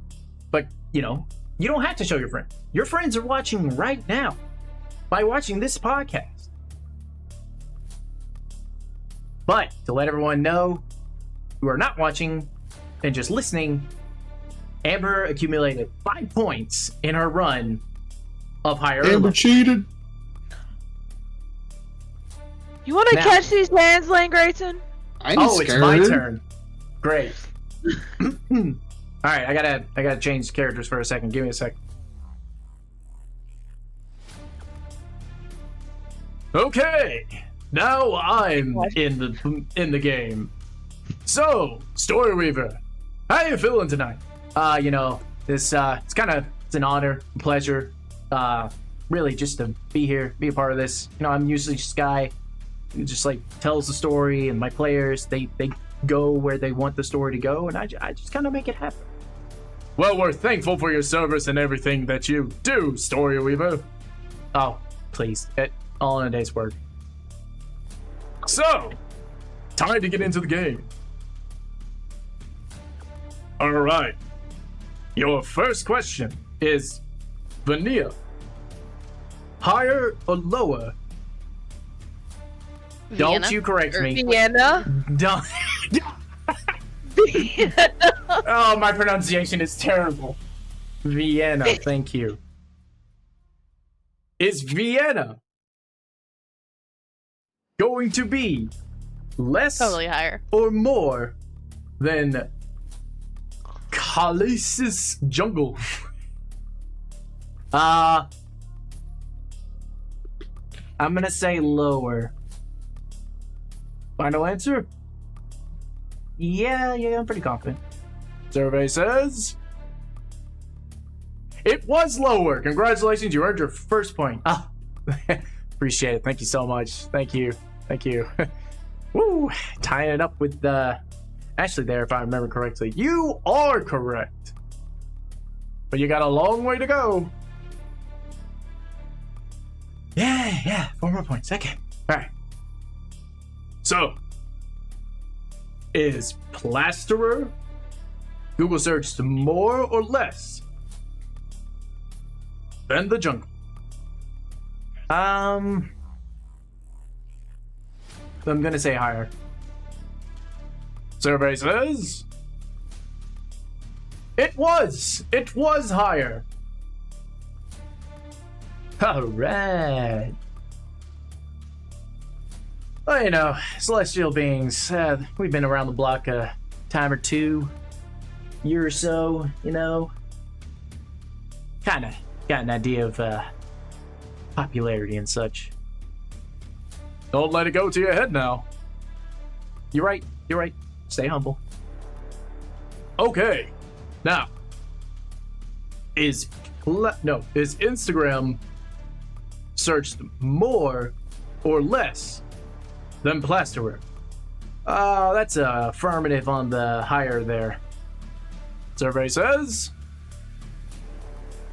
But, you don't have to show your friends. Your friends are watching right now by watching this podcast. But, to let everyone know who are not watching and just listening, Amber accumulated 5 points in her run of higher Amber level. cheated. You want to Now- catch these hands, Lane Grayson? I ain't Oh, scared. it's my turn. Great. All right, I gotta change characters for a second. Give me a sec. Okay, now I'm in the game. So, Story Weaver, how you feeling tonight? This it's an honor, a pleasure. Really, just to be here, be a part of this. I'm usually just a guy who just like tells the story, and my players they go where they want the story to go, and I just kind of make it happen. Well, we're thankful for your service and everything that you do, Story Weaver. Oh, please, all in a day's work. So, time to get into the game. All right. Your first question is, Vanilla, higher or lower? Vienna? Don't you correct me. Vienna? Don't. Oh, my pronunciation is terrible. Vienna, thank you. Is Vienna going to be less Totally higher. or more than Khaleesi's jungle? I'm gonna say lower. Final answer? Yeah, I'm pretty confident. Survey says it was lower. Congratulations, you earned your first point. Ah, appreciate it. Thank you so much. Thank you. Woo, tying it up with Ashley there, if I remember correctly. You are correct, but you got a long way to go. Yeah, 4 more points. Okay, all right. So, is plasterer Google searched more or less than the jungle? I'm gonna say higher. Survey says it was higher. All right. Well, celestial beings, we've been around the block a time or two, year or so, kind of got an idea of popularity and such. Don't let it go to your head now. You're right. Stay humble. Okay, now, is Instagram searched more or less than plasterer? That's a affirmative on the higher there. Survey says,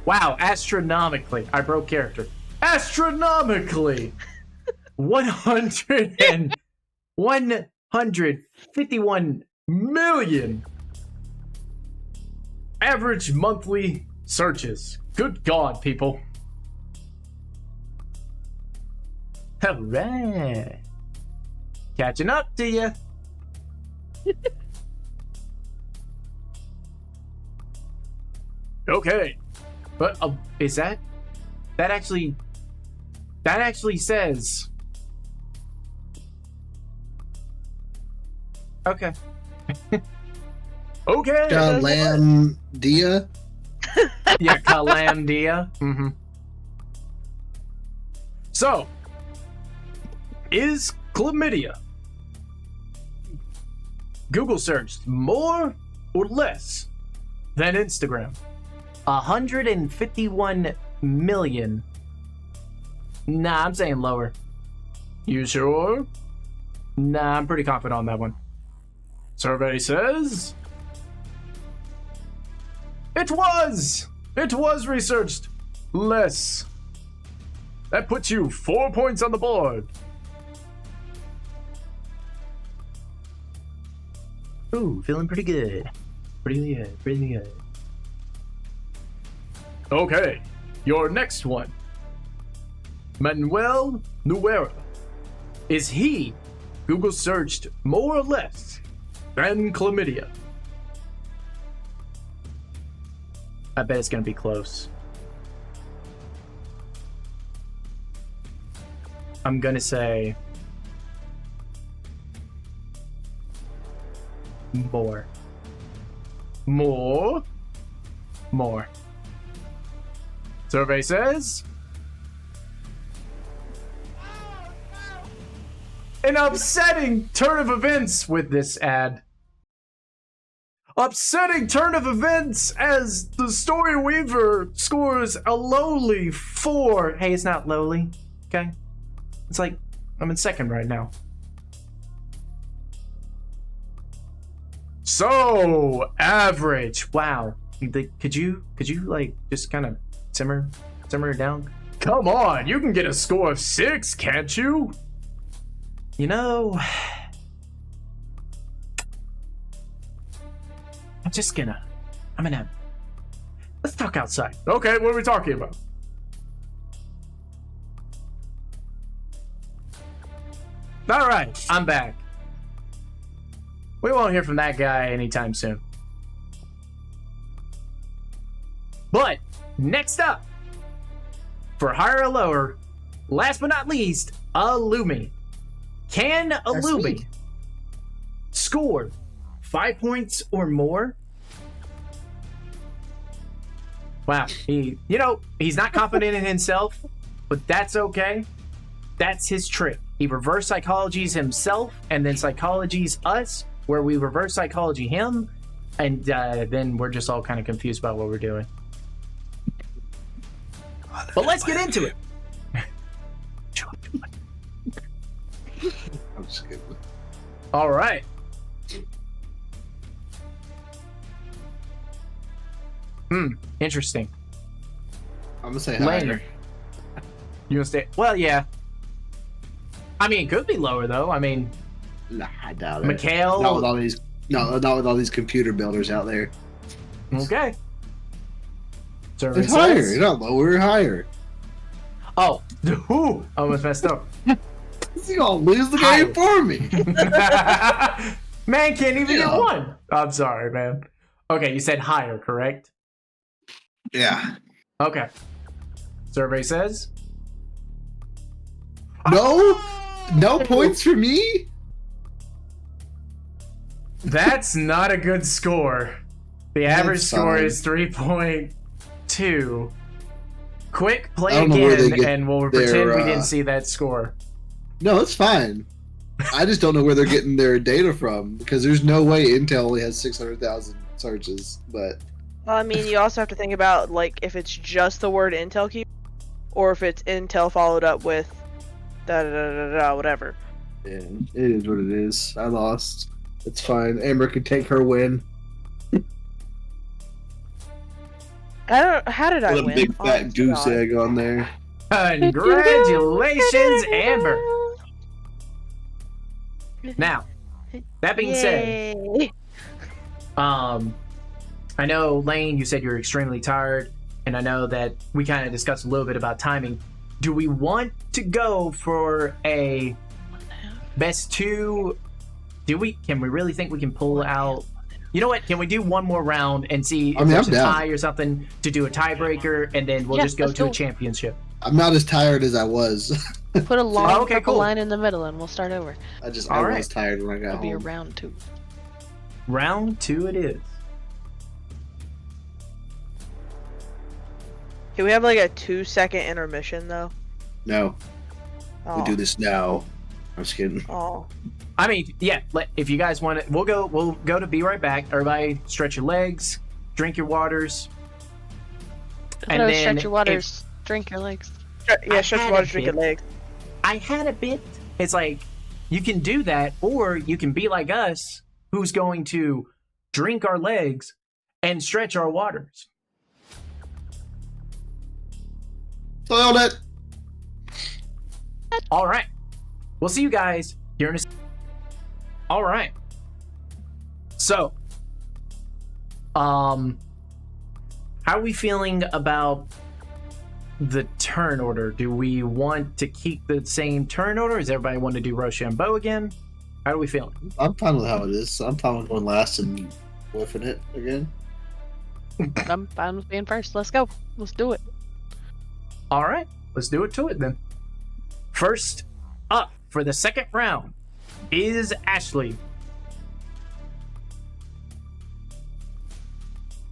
wow, astronomically, I broke character. Astronomically, 151 million average monthly searches. Good God, people. All right. Catching up to you. Okay. But is that actually says okay. Okay. Lamb Dia. Yeah, Calamdia. So, is chlamydia Google searched more or less than Instagram? 151 million. Nah, I'm saying lower. You sure? Nah, I'm pretty confident on that one. Survey says it was researched less. That puts you 4 points on the board. Ooh, feeling pretty good. Pretty good. Okay, your next one. Manuel Nuera. Is he Google searched more or less than chlamydia? I bet it's gonna be close. I'm gonna say more. Survey says an upsetting turn of events with this ad. Upsetting turn of events as the Story Weaver scores a lowly 4. Hey, it's not lowly, okay? It's like I'm in second right now. So average. Wow. Could you like just kind of simmer it down? Come on, you can get a score of 6, can't you? You know, let's talk outside. Okay, what are we talking about? All right, I'm back. We won't hear from that guy anytime soon. But next up, for higher or lower, last but not least, Illumi. Can Illumi score 5 points or more? Wow, he's not confident in himself, but that's okay. That's his trick. He reverse psychologies himself and then psychologies us, where we reverse psychology him, and then we're just all kind of confused about what we're doing. But let's get into it. I'm just kidding. All right. Interesting. I'm gonna say Lane. higher. You gonna stay? Well, yeah. I mean, it could be lower though. I mean, Nah, I doubt it. Mikhail. Not with all these computer builders out there. Okay. Survey It's higher, says- not lower, higher. Oh, ooh, almost messed up. You gonna lose the Higher. game for me. Man can't even Yeah. get one. I'm sorry, man. Okay, you said higher, correct? Yeah. Okay. Survey says No points for me. that's not a good score. The average That's score fine. is 3.2. Quick, play I don't know where they again, get and we'll their, pretend we didn't see that score. No, it's fine. I just don't know where they're getting their data from because there's no way Intel only has 600,000 searches. But Well, I mean, you also have to think about like if it's just the word Intel key, or if it's Intel followed up with da da da da da whatever. yeah, it is what it is. I lost. It's fine. Amber can take her win. I don't. How did I Put a win? big Oh, fat goose God. egg on there. Congratulations, Amber. Now, that being said, Yay. I know, Lane, you said you're extremely tired, and I know that we kind of discussed a little bit about timing. Do we want to go for a best two? Can we really think we can pull out? You know what? Can we do one more round and see if there's I'm a down. tie or something to do a tiebreaker, and then we'll Yeah, just go let's to a do it. championship? I'm not as tired as I was. Put a long okay, purple cool. line in the middle and we'll start over. I All was right. tired when I got It'll be a home. round 2. Round 2 it is. Can we have like a 2-second intermission though? No. We do this now. I'm just kidding. Oh. I mean, yeah. If you guys want it, we'll go to be right back. Everybody, stretch your legs, drink your waters, and then stretch your waters, drink your legs. Yeah, stretch your waters, drink your legs. I had a bit. It's like you can do that, or you can be like us, who's going to drink our legs and stretch our waters. Spoiled it. All right. We'll see you guys here in a. All right. So, how are we feeling about the turn order? Do we want to keep the same turn order? Does everybody want to do Rochambeau again? How are we feeling? I'm fine with how it is. I'm fine with going last and whiffing it again. I'm fine with being first. Let's go. Let's do it. All right. Let's do it to it then. First up for the second round is Ashley.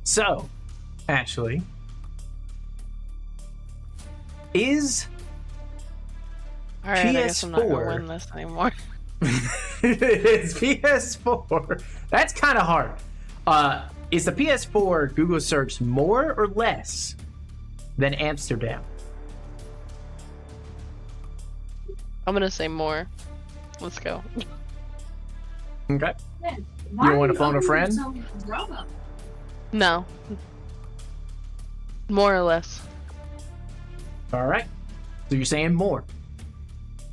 So, Ashley, is All right, I guess I'm not PS4 gonna win this anymore. it's PS4. That's kind of hard. Is the PS4 Google search more or less than Amsterdam? I'm gonna say more. Let's go. Okay. You want to phone a friend? No. More or less. All right. So you're saying more?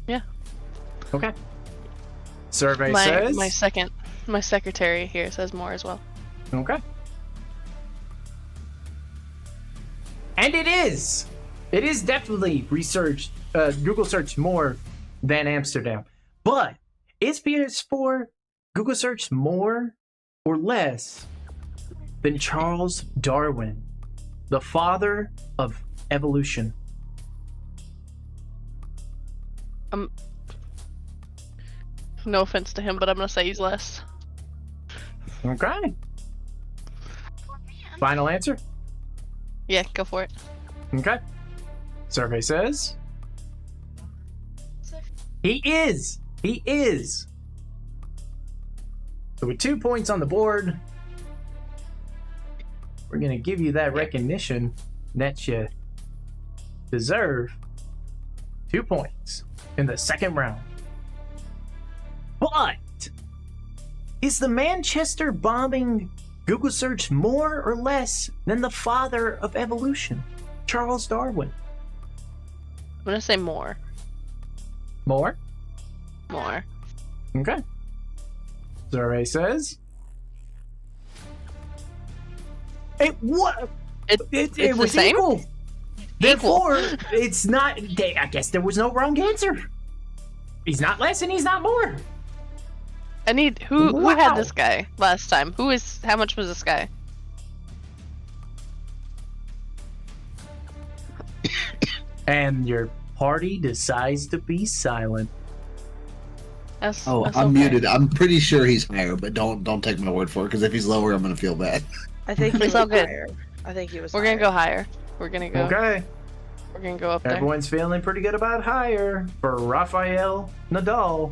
Yeah. Okay. Survey says my secretary here says more as well. okay. And it is definitely researched. Google search more than Amsterdam, but is PS4 Google search more or less than Charles Darwin, the father of evolution? No offense to him, but I'm gonna say he's less. Okay. Final answer? Yeah, go for it. Okay. Survey says he is. He is. So with 2 points on the board, we're gonna give you that recognition that you deserve. 2 points in the second round. But is the Manchester bombing Google search more or less than the father of evolution, Charles Darwin? I'm gonna say more. More? More. Okay. Survey says it what? It's It the was same? equal. Therefore, it's not. I guess there was no wrong answer. He's not less and he's not more. I need who had Wow. this guy last time? How much was this guy? And your party decides to be silent. That's I'm okay. muted. I'm pretty sure he's higher, but don't take my word for it, because if he's lower, I'm gonna feel bad. I think he It's was all good. higher. I think he was. We're gonna go higher. We're gonna go. Okay. We're gonna go up there. Everyone's feeling pretty good about higher for Rafael Nadal.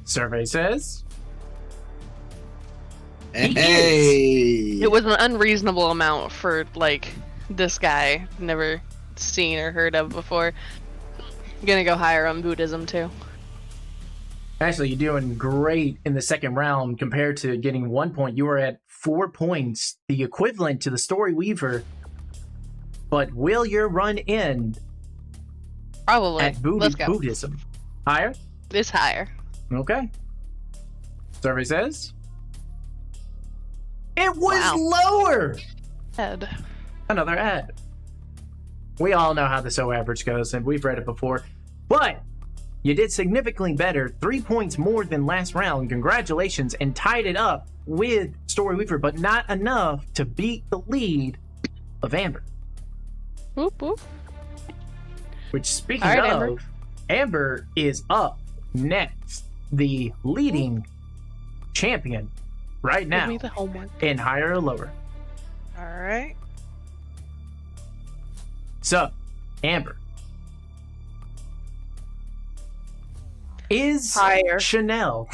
Survey says Hey, It was an unreasonable amount for like this guy never seen or heard of before. I'm gonna go higher on Buddhism too. actually you're doing great in the second round compared to getting 1 point. You were at 4 points, the equivalent to the Story Weaver. But will your run end Probably. at Let's go. Buddhism? Higher? It's higher. Okay. Survey says it was Wow. lower. Head. Another ad. We all know how the SO average goes, and we've read it before. But you did significantly better, 3 points more than last round. Congratulations, and tied it up with Story Weaver, but not enough to beat the lead of Amber. Whoop whoop. Which, speaking All right, of, Amber. Amber is up next, the leading champion right Give now me the homework. in higher or lower. All right. So, Amber, is Higher. Chanel.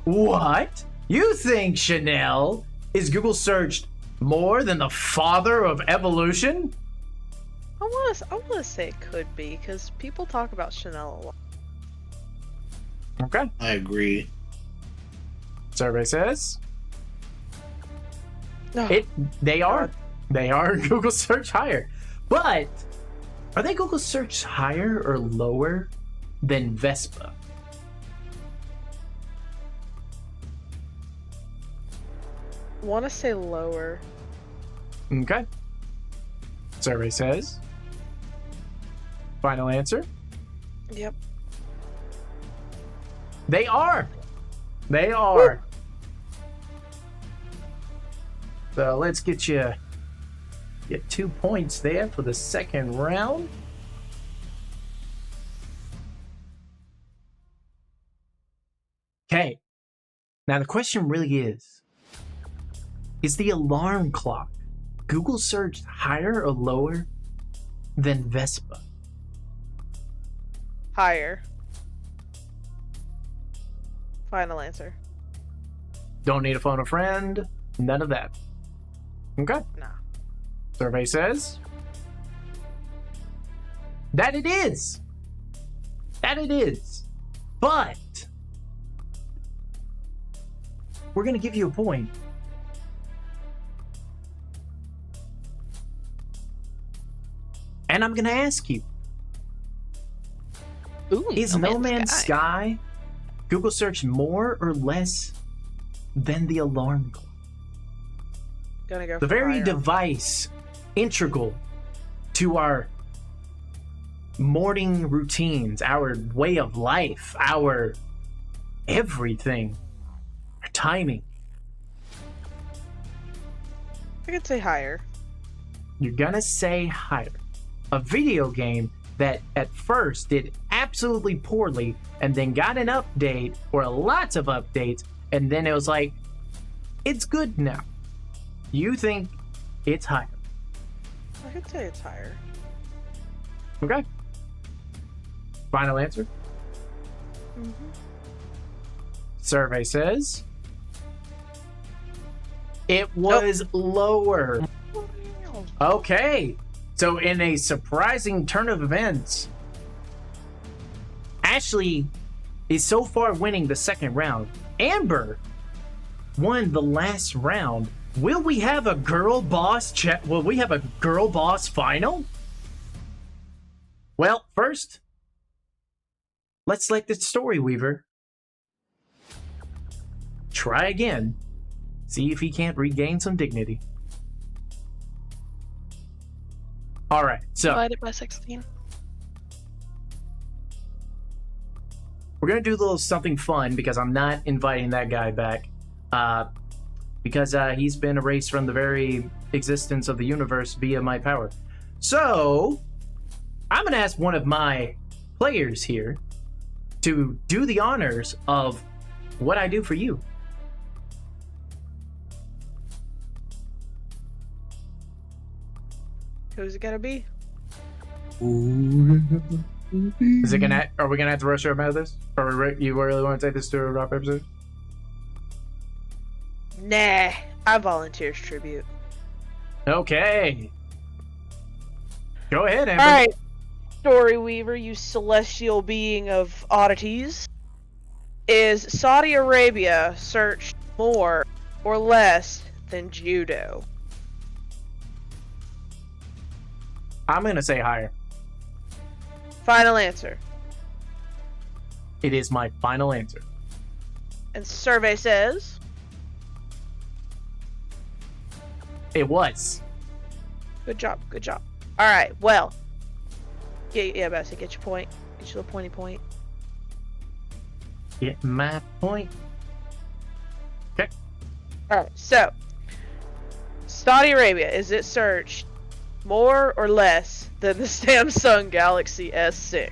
What? You think Chanel is Google searched more than the father of evolution? I want to say it could be because people talk about Chanel a lot. Okay. I agree. Survey says No. they are Google search higher. But are they Google search higher or lower than Vespa? Want to say lower. Okay. Survey says. Final answer. Yep. They are. They are. So let's get 2 points there for the second round. Okay. Now the question really is the alarm clock Google searched higher or lower than Vespa? Higher. Final answer. Don't need to phone a friend. None of that. Okay. Nah. Survey says that it is. That it is. But we're going to give you a point. And I'm going to ask you, Ooh, is No Man's Sky Google search more or less than the alarm clock? Gonna go The for very higher. device integral to our morning routines, our way of life, our everything, our timing. I could say higher. You're gonna say higher. A video game that at first did absolutely poorly and then got an update or lots of updates, and then it was like, it's good now. You think it's higher. I could say it's higher. Okay. Final answer. Mm-hmm. Survey says it was lower. Okay. So in a surprising turn of events, Ashley is so far winning the second round. Amber won the last round. Will we have a girl boss Will we have a girl boss final? Well, first, let's let the story weaver try again. See if he can't regain some dignity. All right, so Divided by 16. we're gonna do a little something fun because I'm not inviting that guy back, because he's been erased from the very existence of the universe via my power. So I'm gonna ask one of my players here to do the honors of what I do for you. Who's it gonna be? Is it gonna? Are we gonna have to rush him out of this? Or you really want to take this to a rock paper scissors? Nah, I volunteers tribute. Okay. Go ahead, Amber. Alright, Story Weaver, you celestial being of oddities. Is Saudi Arabia searched more or less than judo? I'm gonna say higher. Final answer. It is my final answer. And survey says It was. good job, good job. Alright, well. Yeah, Bessie, get your point. Get your little pointy point. Get my point. Okay. Alright, so Saudi Arabia, is it searched more or less than the Samsung Galaxy S6?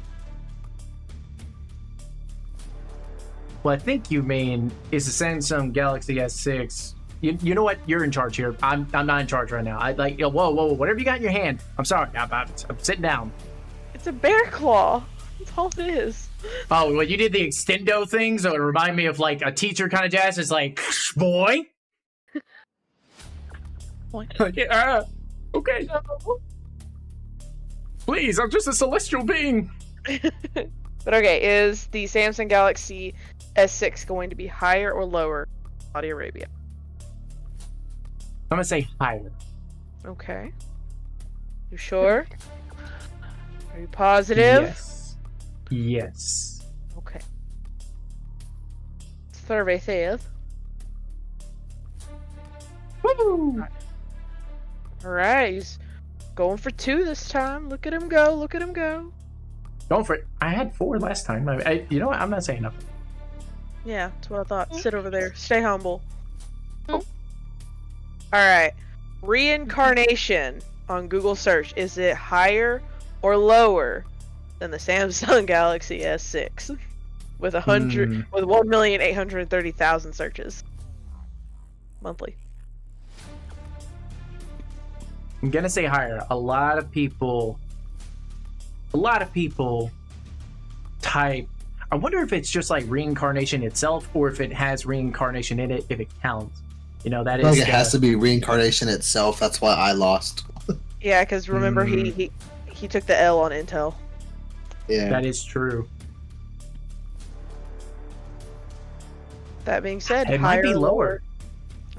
Well, I think you mean is the Samsung Galaxy S6. You know what? You're in charge here. I'm not in charge right now. I like whoa, whatever you got in your hand. I'm sorry. I'm sitting down. It's a bear claw. That's all it is. Oh, well, you did the extendo thing, so it reminded me of like a teacher kind of jazz. It's like, boy. Boy. Yeah, okay. Please, I'm just a celestial being. But okay, is the Samsung Galaxy S6 going to be higher or lower in Saudi Arabia? I'm gonna say higher. Okay. You sure? Are you positive? Yes. Yes. Okay. Survey says. Woo! Alright, he's going for 2 this time. Look at him go, look at him go. Going for it. I had 4 last time. You know what? I'm not saying nothing. Yeah, that's what I thought. Sit over there. Stay humble. Alright. Reincarnation on Google search. Is it higher or lower than the Samsung Galaxy S6? With 1,830,000 searches. Monthly. I'm gonna say higher. A lot of people type. I wonder if it's just like reincarnation itself, or if it has reincarnation in it, if it counts. You know, that I is. think it has to be reincarnation itself. That's why I lost. Yeah, because remember he took the L on Intel. Yeah. That is true. That being said, It higher might be or lower.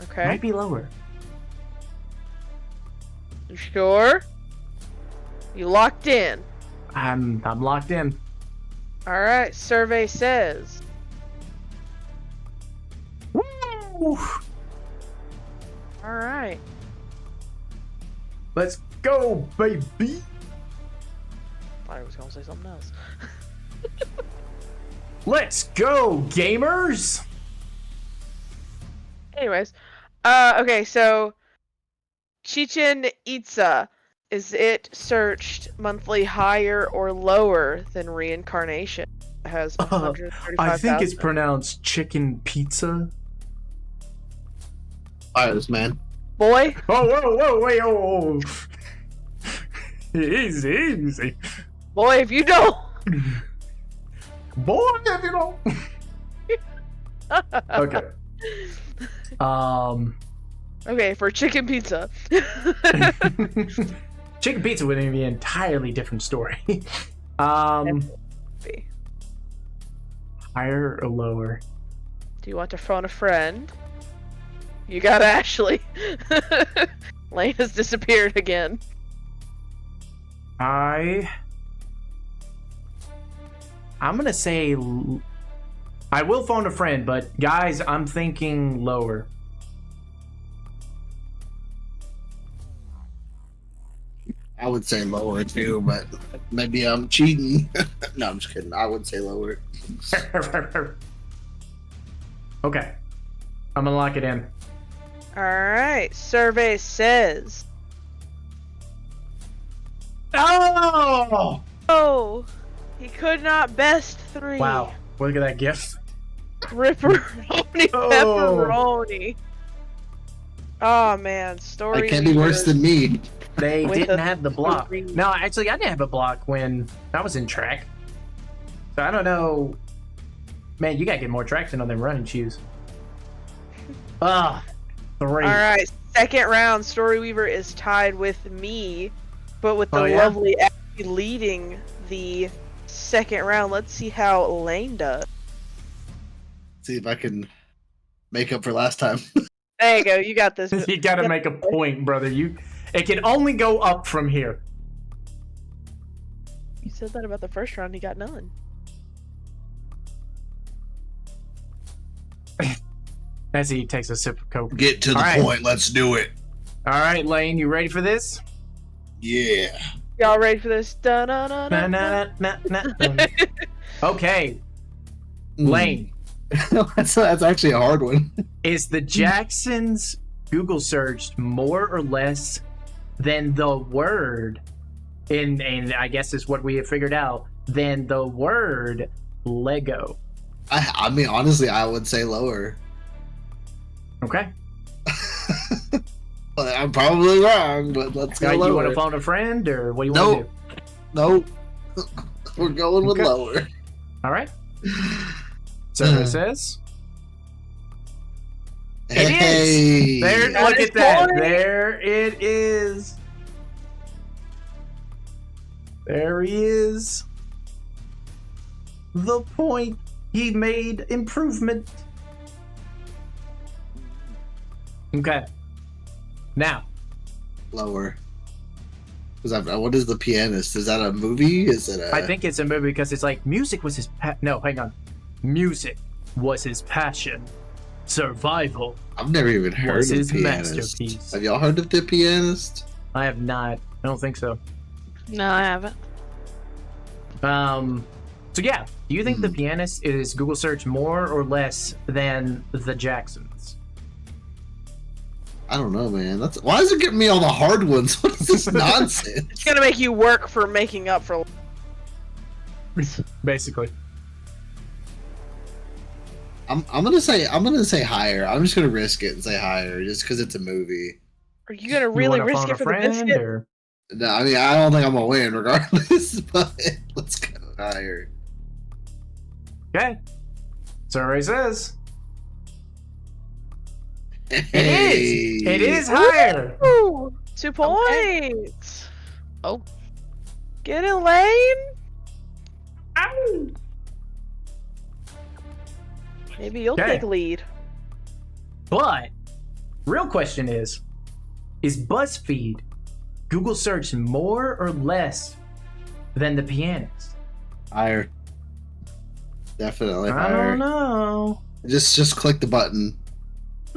Okay. Might be lower. You sure? You locked in. I'm locked in. Alright, survey says. Woo! Alright. Let's go, baby. I was gonna say something else. Let's go, gamers. Anyways. Okay, so Chichen Itza. Is it searched monthly higher or lower than reincarnation? It has 135,000. I think it's pronounced chicken pizza. Fires, man. Boy, Whoa, wait, oh. Easy. boy, if you don't. Boy, if you don't. Okay. Okay, for chicken pizza. Chicken pizza would be an entirely different story. Higher or lower? Do you want to phone a friend? You got Ashley. Lane has disappeared again. I'm gonna say I will phone a friend, but guys, I'm thinking lower. I would say lower too, but maybe I'm cheating. No, I'm just kidding. I would say lower. Okay. I'm gonna lock it in. Alright, survey says. Oh! Oh, he could not best 3. Wow. Look at that gift. Ripperoni pepperoni. Oh man, story. It can't be worse than me. They With didn't a have the block. three. No, actually, I didn't have a block when I was in track. So I don't know. Man, you gotta get more traction on them running shoes. 3. Alright, second round. Storyweaver is tied with me, but with the Oh, yeah? lovely Abby leading the second round. Let's see how Lane does. See if I can make up for last time. There you go. You got this. You gotta make a point, brother. It can only go up from here. You said that about the first round. You got none. As he takes a sip of Coke. Get to the All right. point. Let's do it. All right, Lane, you ready for this? Yeah. Y'all ready for this? Na, na, na, na, na. Okay, Lane. that's actually a hard one. Is the Jacksons Google searched more or less than the word, and I guess is what we have figured out, than the word Lego? I mean, honestly, I would say lower. Okay. Well, I'm probably wrong, but let's go You lower. want to phone a friend, or what do you want to do? Nope. We're going with Okay. lower. All right. Survey says it is. There, That look is at that. point. There it is. There he is. The point. He made improvement. Okay. Now, Lower. What is The Pianist? Is that a movie? Is it a... I think it's a movie because it's like music was his no, hang on. Music was his passion. Survival. I've never even heard was of his The Pianist. masterpiece. Have y'all heard of The Pianist? I have not. I don't think so. No, I haven't. So yeah, do you think The Pianist is Google search more or less than The Jacksons? I don't know, man. Why is it giving me all the hard ones? What is this nonsense? It's gonna make you work for making up for. Basically. I'm gonna say higher. I'm just gonna risk it and say higher, just because it's a movie. Are you gonna You really wanna risk phone it a for the friend, biscuit? or- No, I mean I don't think I'm gonna win regardless, but let's go higher. Okay. Survey says Hey. it is higher. Ooh, 2 points. Oh. Get it, Lane. Ow. Maybe you'll Okay. take lead. But real question is BuzzFeed Google search more or less than The Pianist? Higher. Definitely I higher. don't know. Just click the button.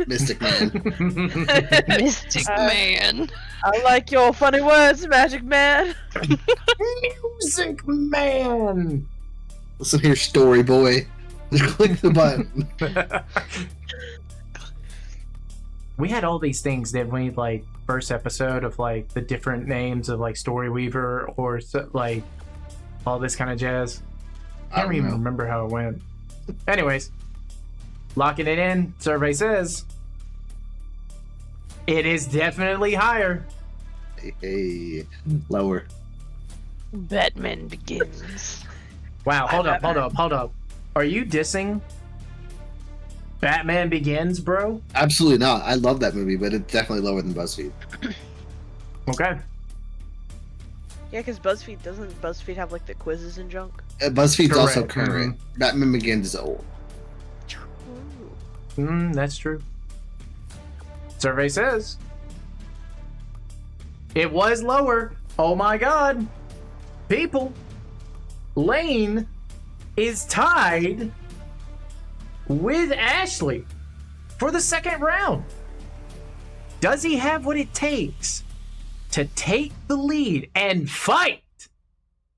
Mystic Man. Mystic Man. I like your funny words, Magic Man. Music Man. Listen here, story boy. Just click the button. We had all these things that we like first episode of like the different names of like Storyweaver or like all this kind of jazz. I don't even remember how it went. Anyways, locking it in. Survey says it is definitely higher. Hey, lower. Batman Begins. Wow, hold up. Are you dissing Batman Begins, bro? Absolutely not. I love that movie, but it's definitely lower than BuzzFeed. Okay. Yeah, because doesn't BuzzFeed have like the quizzes and junk? BuzzFeed's also Correct. current. Batman Begins is old. That's true. Survey says it was lower. Oh my god. People, Lane is tied with Ashley for the second round. Does he have what it takes to take the lead and fight?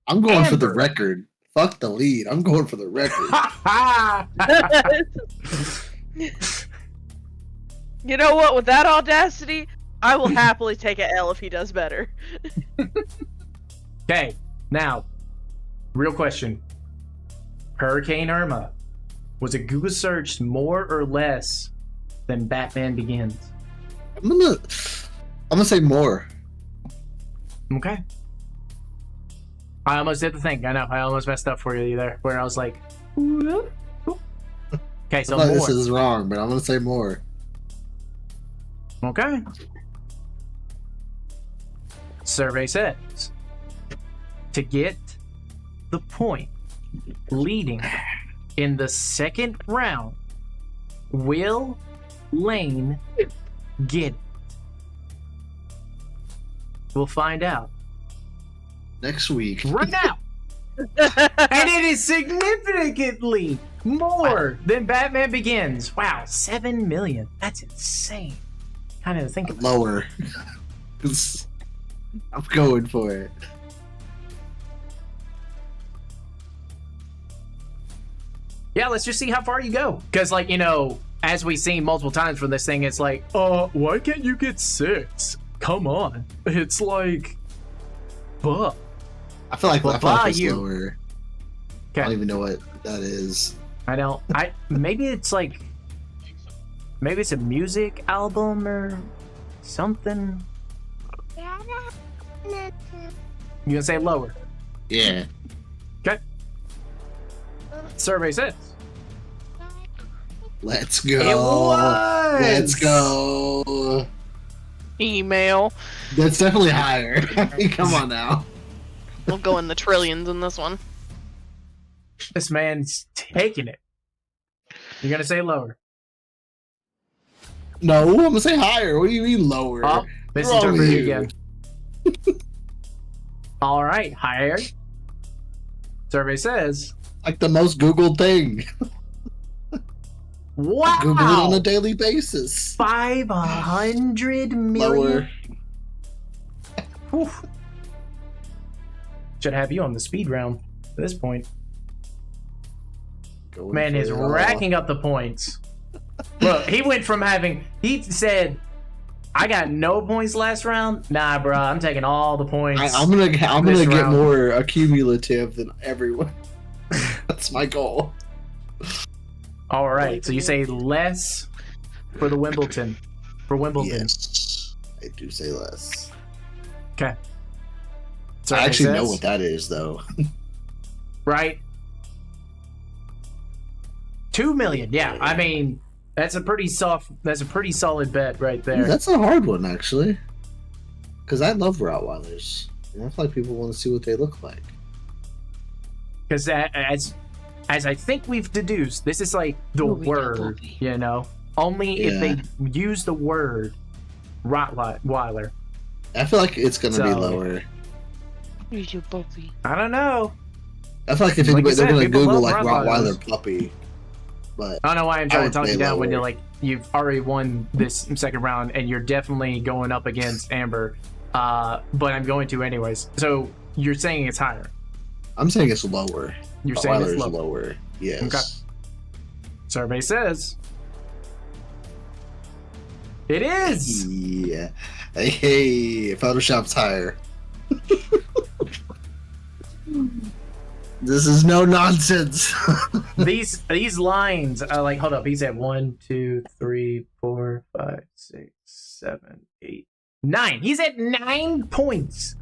I'm going for the Amber. record. Fuck the lead. I'm going for the record. You know what? With that audacity, I will happily take an L if he does better. Okay, now, real question. Hurricane Irma, was it Google searched more or less than Batman Begins? I'm gonna say more. Okay. I almost did the thing. I know. I almost messed up for you there, where I was like, whoop, whoop. Okay, so I thought more. this is wrong, but I'm gonna say more. Okay. Survey says to get the point leading in the second round, will Lane get it? We'll find out Next week. right now. And it is significantly more than Batman Begins. Wow, 7 million. That's insane. Kind of think about. Lower. I'm going for it. Yeah, let's just see how far you go. Because, like, you know, as we've seen multiple times from this thing, it's like, why can't you get 6? Come on. It's like, but. I feel like it's you. lower. Okay. I don't even know what that is. I don't. Maybe it's like, maybe it's a music album or something. You gonna say lower? Yeah. Okay. Survey says Let's go. it was. Let's go. Email. That's definitely higher. I mean, come on now. We'll go in the trillions in this one. This man's taking it. You're gonna say lower. No, I'm gonna say higher. What do you mean lower? Oh, What's wrong with misinterpreted you? again. All right, higher. Survey says Like the most Googled thing. wow. Google it on a daily basis. 500 million. Lower. Whew. Should have you on the speed round at this point. Going Man for is it all. racking up the points. Look, he went from he said, I got no points last round. Nah, bro, I'm taking all the points. I'm gonna this get round. more accumulative than everyone. That's my goal. All right, so you say less for the Wimbledon. For Wimbledon. Yes, I do say less. Okay. I actually know what that is, though. Right? 2 million. Yeah, I mean, that's a pretty solid bet right there. That's a hard one, actually. Because I love Rottweilers. And I feel like people want to see what they look like. Because as I think we've deduced, this is like the word, you know? Only if they use the word Rottweiler. I feel like it's going to be So- lower. I don't know. I feel like if Like anybody, you they're said, going to people Google love like Rottweilers. Rottweiler puppy. But I don't know why I'm I trying to would talk say you down when lower. you're like, you've already won this second round and you're definitely going up against Amber. But I'm going to anyways. So you're saying it's higher. I'm saying it's lower. You're saying it's Rottweiler's low. lower. Yes. Okay. Survey says it is. Yeah. Hey, Photoshop's higher. This is no nonsense. These lines are like, hold up. He's at 1, 2, 3, 4, 5, 6, 7, 8, 9. He's at 9 points.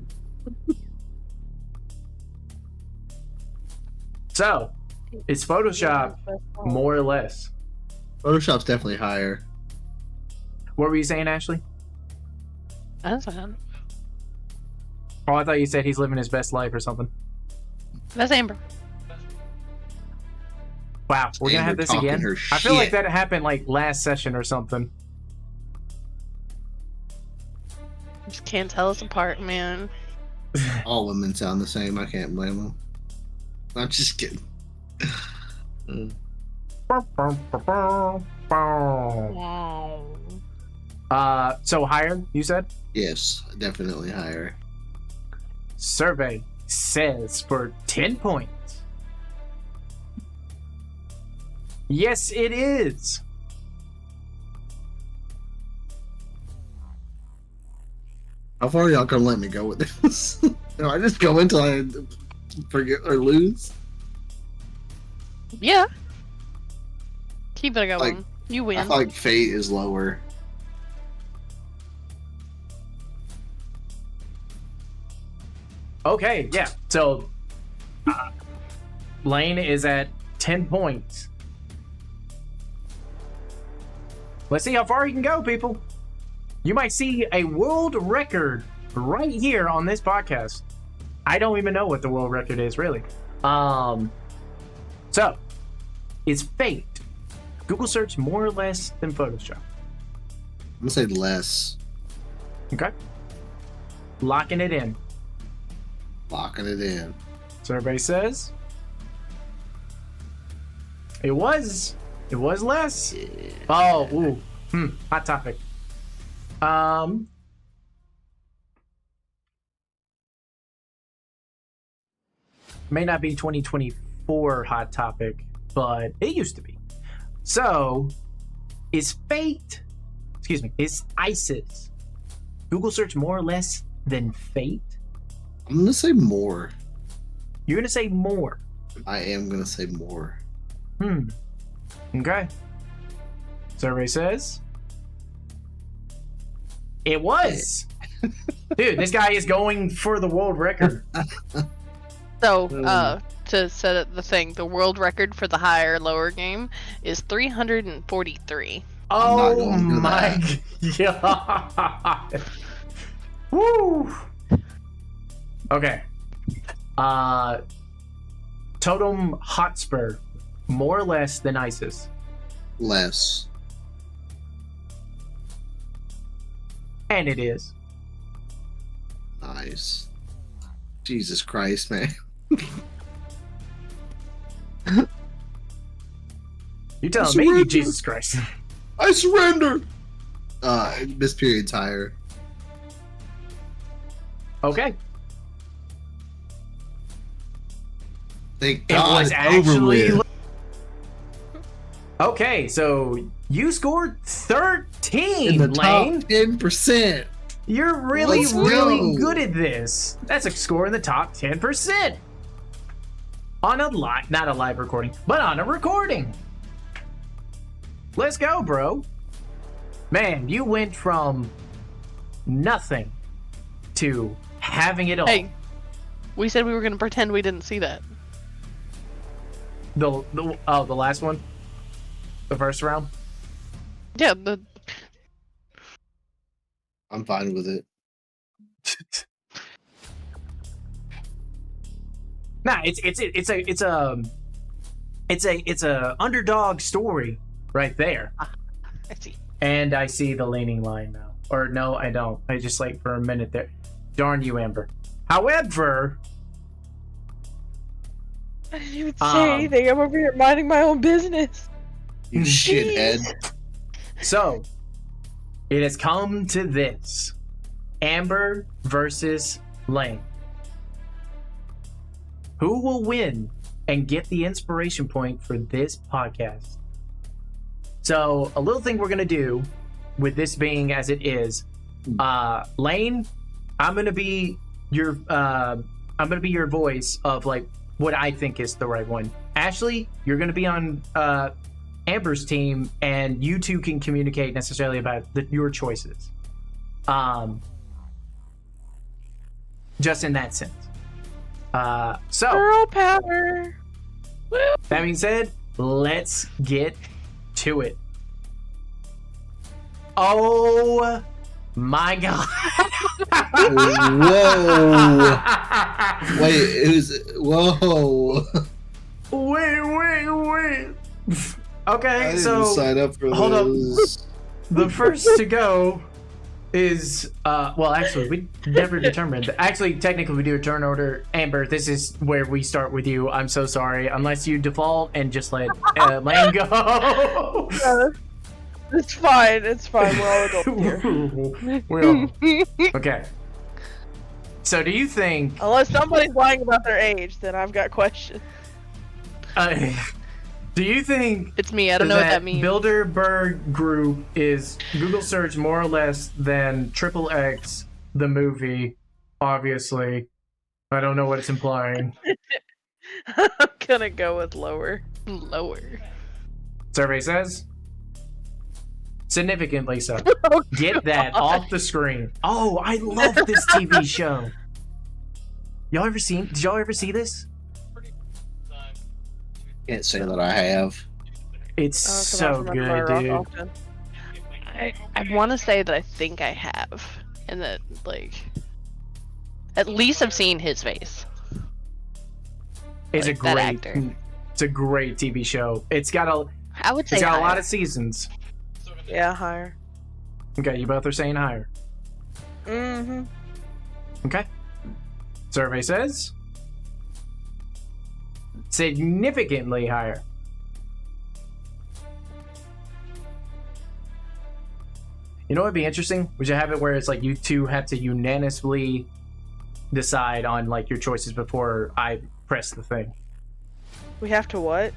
So, is Photoshop more or less? Photoshop's definitely higher. What were you saying, Ashley? That's fine. Oh, I thought you said he's living his best life or something. That's Amber. Wow, we're gonna have Amber this talking again. her I feel like shit. that happened like last session or something. Just can't tell us apart, man. All women sound the same. I can't blame them. I'm just kidding. So higher, you said? Yes, definitely higher. Survey says for 10 points. Yes, it is. How far are y'all gonna let me go with this? No, I just go until I forget or lose. Yeah. Keep it going. Like, You win. I feel like Fate is lower. Okay, yeah. So Lane is at 10 points. Let's see how far he can go, people. You might see a world record right here on this podcast. I don't even know what the world record is, really. So, is Fate Google search more or less than Photoshop? I'm gonna say less. Okay. Locking it in. Locking it in. Survey says it was less. Yeah. Oh, ooh. Hot topic. May not be 2024 hot topic, but it used to be. So, is ISIS Google search more or less than Fate? I'm gonna say more. You're gonna say more. I am gonna say more. Okay. Survey says it was. Dude, this guy is going for the world record. So, to set up the thing, the world record for the higher lower game is 343. I'm not Oh going to my god. Woo. Okay. Totem Hotspur, more or less than ISIS. Less. And it is. Nice. Jesus Christ, man. You telling me you Jesus Christ. I surrender. Miss Period's higher. Okay. Thank It God. was it's actually. over with. Okay, so you scored 13, In the Lane. top 10%. You're really, Let's really go. good at this. That's a score in the top 10%. On a live, not a live recording, but on a recording. Let's go, bro. Man, you went from nothing to having it all. Hey, we said we were gonna pretend we didn't see that. The last one? The first round? Yeah, I'm fine with it. Nah, it's a underdog story right there. I see. And I see the leaning line now. Or no, I don't. I just like for a minute there. Darn you, Amber. However, I didn't even say anything. I'm over here minding my own business. You shithead. so it has come to this. Amber versus Lane. Who will win and get the inspiration point for this podcast? So a little thing we're gonna do with this being as it is, Lane, I'm gonna be your voice of like what I think is the right one. Ashley, you're gonna be on Amber's team, and you two can communicate necessarily about your choices. Just in that sense. So Girl power. Woo. that being said, let's get to it. Oh my god. Whoa. Wait, it was. Whoa. Wait. I Okay, didn't so sign up for hold up. this. the first to go is well, actually we never determined. Actually, technically we do a turn order. Amber, this is where we start with you. I'm so sorry, unless you default and just let Lane go. It's fine. It's fine. We're all adults here. We're all okay. So do you think Unless somebody's lying about their age, then I've got questions. do you think It's me. I don't know what that means. Bilderberg Group is Google search more or less than XXX the movie? Obviously, I don't know what it's implying. I'm gonna go with lower. Lower. Survey says significantly so. Oh, Get that off the screen. Oh, I love this TV show. Did y'all ever see this? Can't say that I have. It's so good, dude. I want to say that I think I have, and that like at least I've seen his face. It's Like, a that great, actor. it's a great TV show. It's got I would say a lot higher. of seasons. Yeah, higher. Okay, you both are saying higher. Mm-hmm. Okay. Survey says significantly higher. You know what would be interesting? We should have it where it's like you two have to unanimously decide on like your choices before I press the thing. We have to what?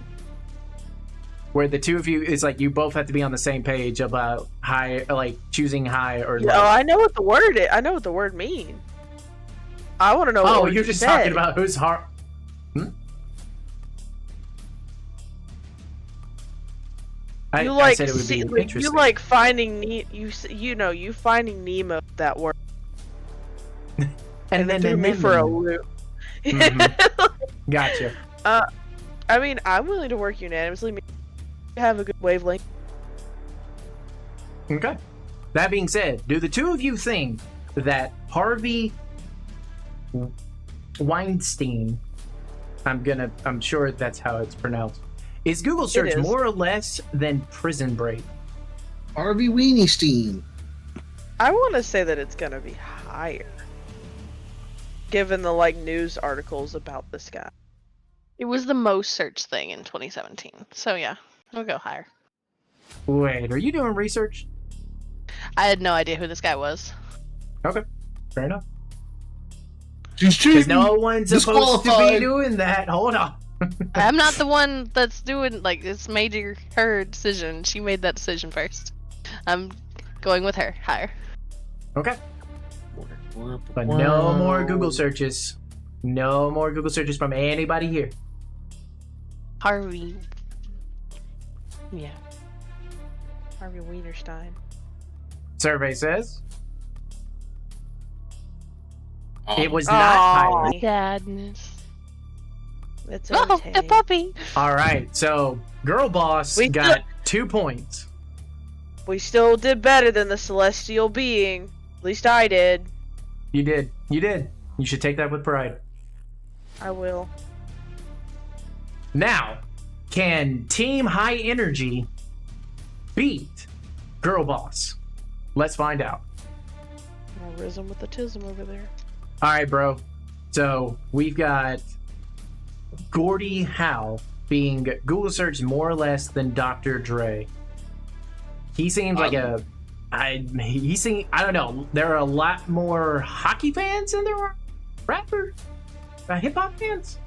Where the two of you, it's like you both have to be on the same page about high, like choosing high or low. No, I know what the word is. I know what the word means. I want to know. Oh, what you're you just said. talking about who's hard. You I like said it would be interesting. you like finding you finding Nemo that word, and then threw me for a then- loop. Mhm. Gotcha. I mean, I'm willing to work unanimously. We have a good wavelength. Okay. That being said, do the two of you think that Harvey Weinstein, I'm sure that's how it's pronounced, is Google search is. more or less than Prison Break? Harvey Weinstein. I want to say that it's gonna be higher, given the like news articles about this guy. It was the most searched thing in 2017. So yeah, I'll go higher. Wait, are you doing research? I had no idea who this guy was. Okay, fair enough. She's Because no one's supposed to be disqualified. doing that. Hold on. I'm not the one that's doing like it's major her decision. She made that decision first. I'm going with her higher. Okay. But no more Google searches. No more Google searches from anybody here. Harvey. Yeah. Harvey Wienerstein. Survey says Oh, it was not Aw. higher. Sadness. It's Oh, okay. the puppy. All right, so Girl Boss We got 2 points. We still did better than the celestial being. At least I did. You did. You did. You should take that with pride. I will. Now, can Team High Energy beat Girl Boss? Let's find out. Rhythm with the tism over there. All right, bro. So we've got Gordie Howe being Google searched more or less than Dr. Dre. He seems like I don't know. There are a lot more hockey fans than there are rapper, hip hop fans.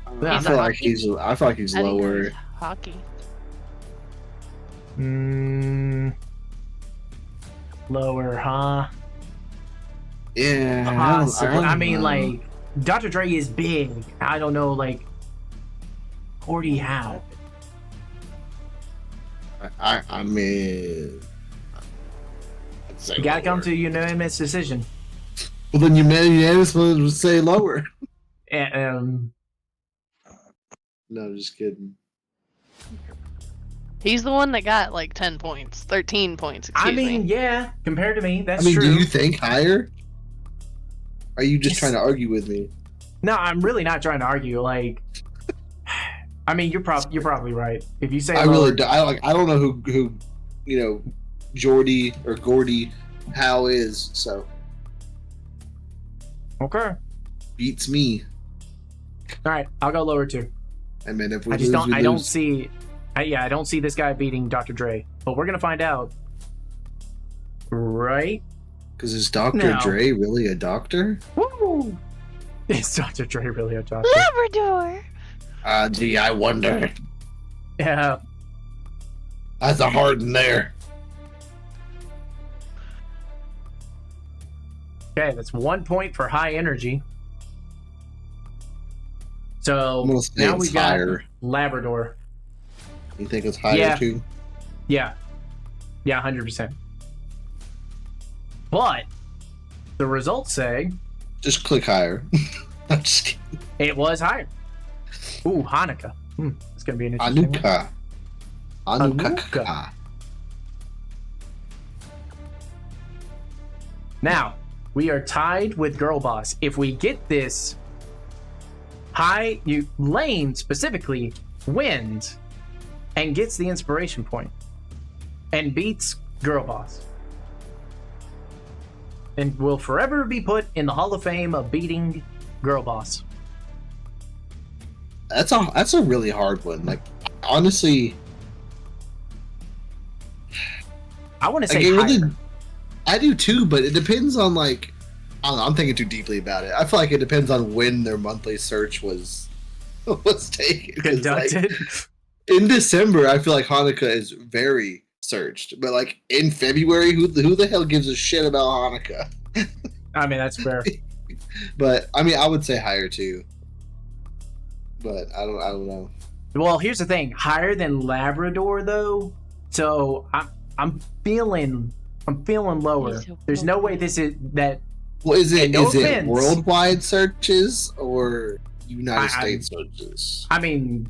I He's feel a like hockey- he's I think lower. it's hockey. Lower, huh? Yeah, I mean, know. like Dr. Dre is big. I don't know, like Gordie Howe. I mean, I'd say You gotta come lower. to a unanimous decision. Well, then you unanimously would say lower. And, No, I'm just kidding. He's the one that got like 10 points, 13 points. I Excuse mean, me. yeah, compared to me, that's I mean, true. do you think higher? Are you just Yes. trying to argue with me? No, I'm really not trying to argue. Like, I mean, you're probably right. If you say I lower, really do. I don't know who Jordy or Gordie Howe is. So okay. beats me. All right, I'll go lower too. And man, if we I just lose, don't. we I don't lose. see. I don't see this guy beating Dr. Dre. But we're gonna find out. Right? Because is Dr. No. Dre really a doctor? Woo! Is Dr. Dre really a doctor? Labrador. Gee, I wonder. Yeah. That's a hard in there. Okay, that's 1 point for High Energy. So I'm gonna say now it's we got higher. Labrador. You think it's higher Yeah. too? Yeah. Yeah, 100%. But the results say Just click higher. I'm just kidding. it was higher. Ooh, Hanukkah. It's gonna be an interesting one. Anuka. Anuka. Anuka. Now, we are tied with Girl Boss. If we get this Lane specifically wins and gets the inspiration point and beats Girl Boss. And will forever be put in the Hall of Fame of beating Girl Boss. That's a really hard one. Like, honestly, I want to like, say it higher. really, I do too, but it depends on like, I don't know, I'm thinking too deeply about it. I feel like it depends on when their monthly search was taken. 'Cause, like, Conducted. in December, I feel like Hanukkah is very searched, but like in February, who the hell gives a shit about Hanukkah? I mean, that's fair. But I mean, I would say higher too. But I don't know. Well, here's the thing: higher than Labrador, though. So I'm feeling lower. He's so There's no way funky. this is that. Well, is Hey, it no is it offense. worldwide searches or United States searches. I mean,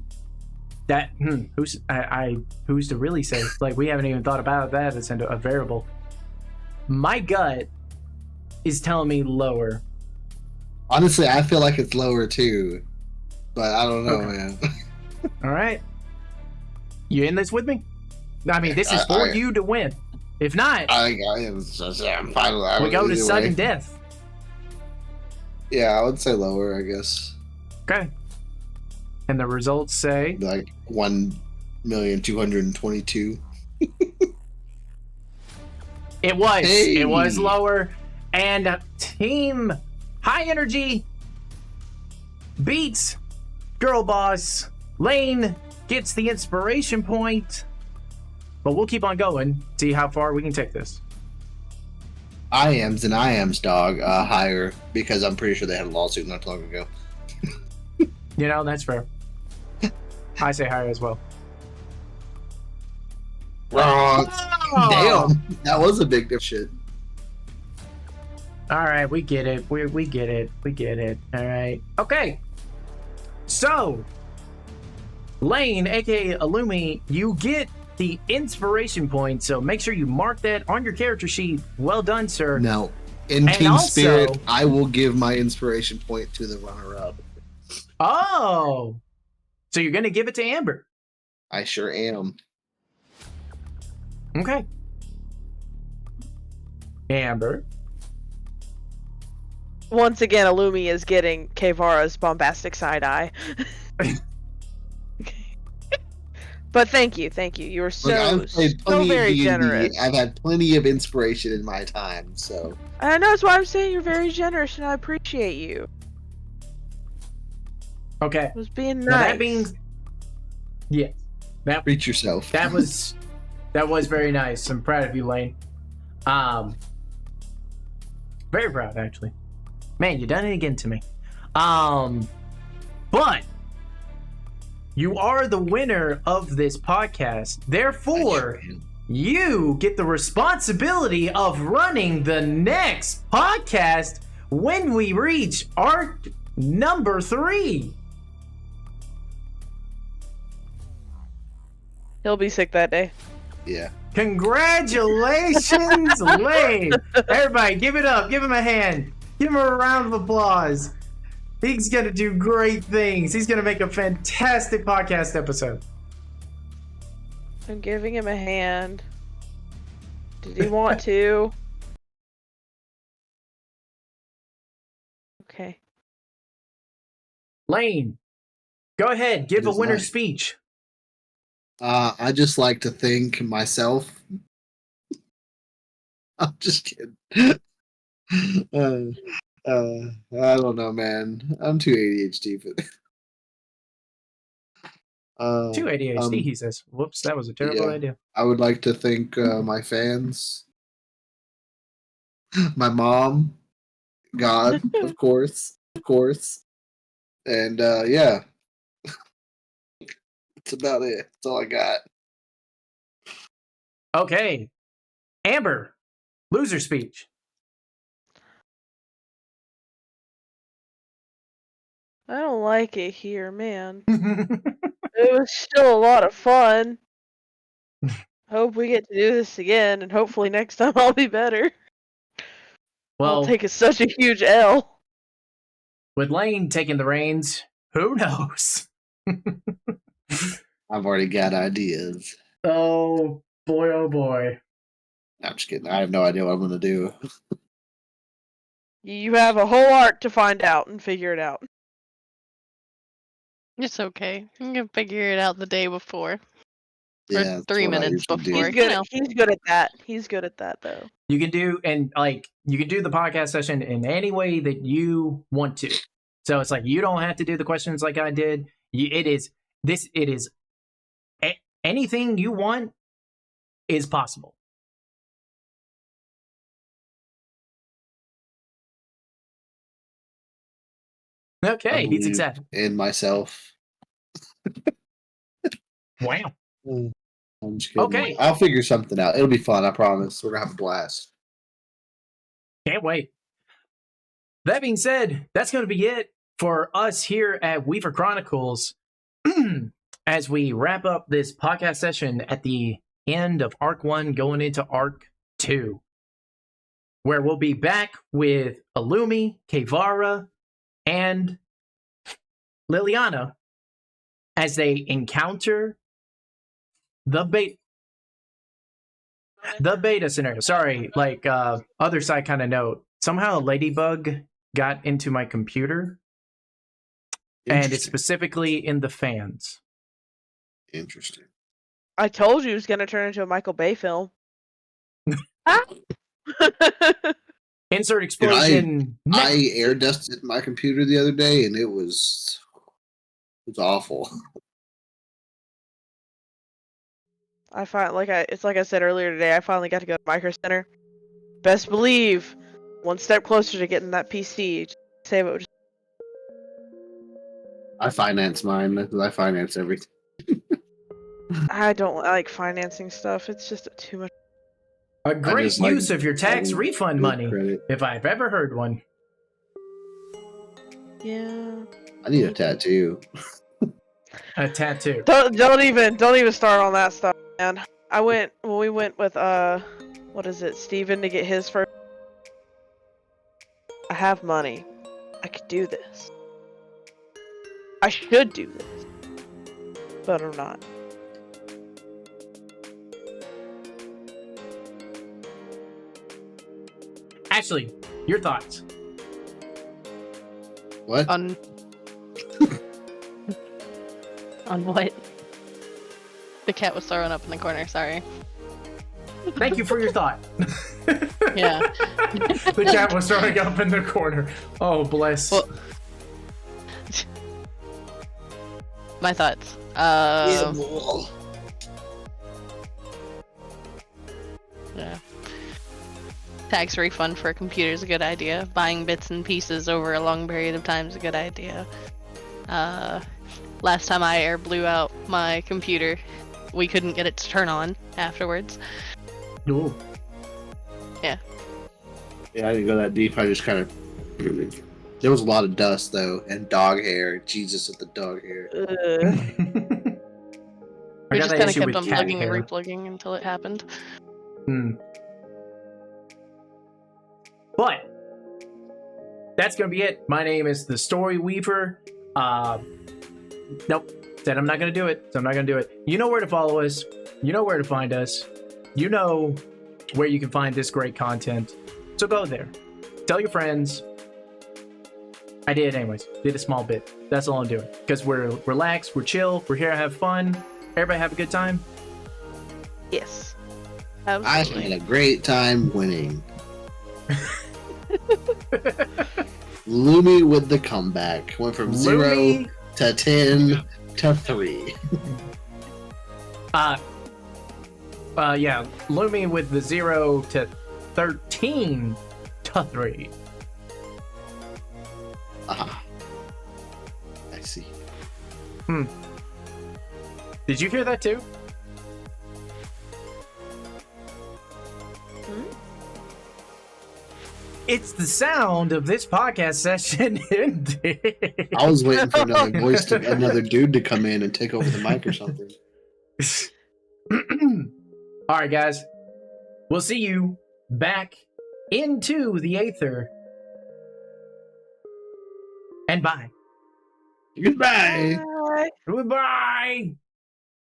that who's to really say? Like, we haven't even thought about that as a variable. My gut is telling me lower. Honestly, I feel like it's lower too, but I don't know, man. All right, you in this with me? I mean, this is for you to win. If not, I'm fine with that. we go to sudden death. Yeah, I would say lower, I guess. Okay. And the results say like 1,222,000. it was. Hey. It was lower. And Team High Energy beats Girl Boss. Lane gets the inspiration point. But we'll keep on going. See how far we can take this. IAM's and IAM's dog higher because I'm pretty sure they had a lawsuit not too long ago. You know, that's fair. I say higher as well. Wrong. Oh! Damn, that was a big shit. All right, we get it. We get it. We get it. All right. Okay. So, Lane, aka Illumi, you get the inspiration point. So make sure you mark that on your character sheet. Well done, sir. Now, in And Team also- Spirit, I will give my inspiration point to the runner-up. Oh, so you're gonna give it to Amber? I sure am. Okay. Amber. Once again, Illumi is getting Kevara's bombastic side eye. But thank you. You were Look, so I've played so plenty of very D&D. generous. I've had plenty of inspiration in my time, so I know, that's why I'm saying you're very generous, and I appreciate you. Okay. I was being Now nice. that being, yes, treat yourself. that was very nice. I'm proud of you, Lane. Very proud, actually. Man, you done it again to me. But you are the winner of this podcast. Therefore, you get the responsibility of running the next podcast when we reach arc number 3. He'll be sick that day. Yeah. Congratulations, Lane! Everybody, give it up. Give him a hand. Give him a round of applause. He's gonna do great things. He's gonna make a fantastic podcast episode. I'm giving him a hand. Did he want to? Okay. Lane, go ahead. Give It a is winner's mine. speech. I just like to thank myself. I'm just kidding. I don't know, man. I'm too ADHD for this. Too ADHD, he says. Whoops, that was a terrible yeah. idea. I would like to thank my fans, my mom, God, of course, and yeah, that's about it. That's all I got. Okay. Amber, loser speech. I don't like it here, man. It was still a lot of fun. Hope we get to do this again, and hopefully next time I'll be better. Well, I'll take such a huge L. with Lane taking the reins, who knows? I've already got ideas. Oh boy. I'm just kidding. I have no idea what I'm gonna do. You have a whole arc to find out and figure it out. It's okay. You can figure it out the day before. Yeah, Or that's 3 what I minutes usually do. before. He's You good. know. He's good at that. He's good at that, though. You can do the podcast session in any way that you want to. So it's like you don't have to do the questions like I did. Anything you want is possible. Okay, he's believe excited. in myself. Wow. I'm just kidding. Okay. I'll figure something out. It'll be fun. I promise. We're gonna have a blast. Can't wait. That being said, that's going to be it for us here at Weaver Chronicles, as we wrap up this podcast session at the end of Arc 1 going into Arc 2, where we'll be back with Illumi, Kevara, and Liliana as they encounter the beta scenario. Sorry, like other side kind of note. Somehow a ladybug got into my computer, and it's specifically in the fans. Interesting. I told you it was gonna turn into a Michael Bay film. Insert explosion. I air dusted my computer the other day, and it was awful. It's like I said earlier today. I finally got to go to Micro Center. Best believe, one step closer to getting that PC. Save it. I finance mine because I finance everything. I don't like financing stuff. It's just too much. A great just like use of your tax refund good money, credit. if I've ever heard one. Yeah. I need a tattoo. A tattoo. Don't even start on that stuff, man. When we went with what is it, Steven, to get his first. I have money. I could do this. I should do this, but I'm not. Ashley, your thoughts? What? On what? The cat was throwing up in the corner, sorry. Thank you for your thought. Yeah. The cat was throwing up in the corner. Oh, bless. Well, my thoughts. Yeah. Tax refund for a computer is a good idea. Buying bits and pieces over a long period of time is a good idea. Last time I air blew out my computer, we couldn't get it to turn on afterwards. Ooh. Yeah, I didn't go that deep. I just kind of. There was a lot of dust though, and dog hair. Jesus, at the dog hair. I We got just that kind of issue kept with on cat plugging hair. and replugging until it happened. But that's gonna be it. My name is the Story Weaver. Nope. Said I'm not gonna do it. So I'm not gonna do it. You know where to follow us. You know where to find us. You know where you can find this great content. So go there. Tell your friends. I did anyways. Did a small bit. That's all I'm doing. Because we're relaxed, we're chill, we're here to have fun. Everybody have a good time. Yes. I Absolutely. had a great time winning. Lumi with the comeback. Went from 0 Lumi, to 10 to 3. yeah, Lumi with the 0 to 13 to 3. Ah. I see. Did you hear that too? It's the sound of this podcast session ending. I was waiting for another dude to come in and take over the mic or something. All right, guys. We'll see you back into the Aether. And bye. Goodbye. Bye. Goodbye.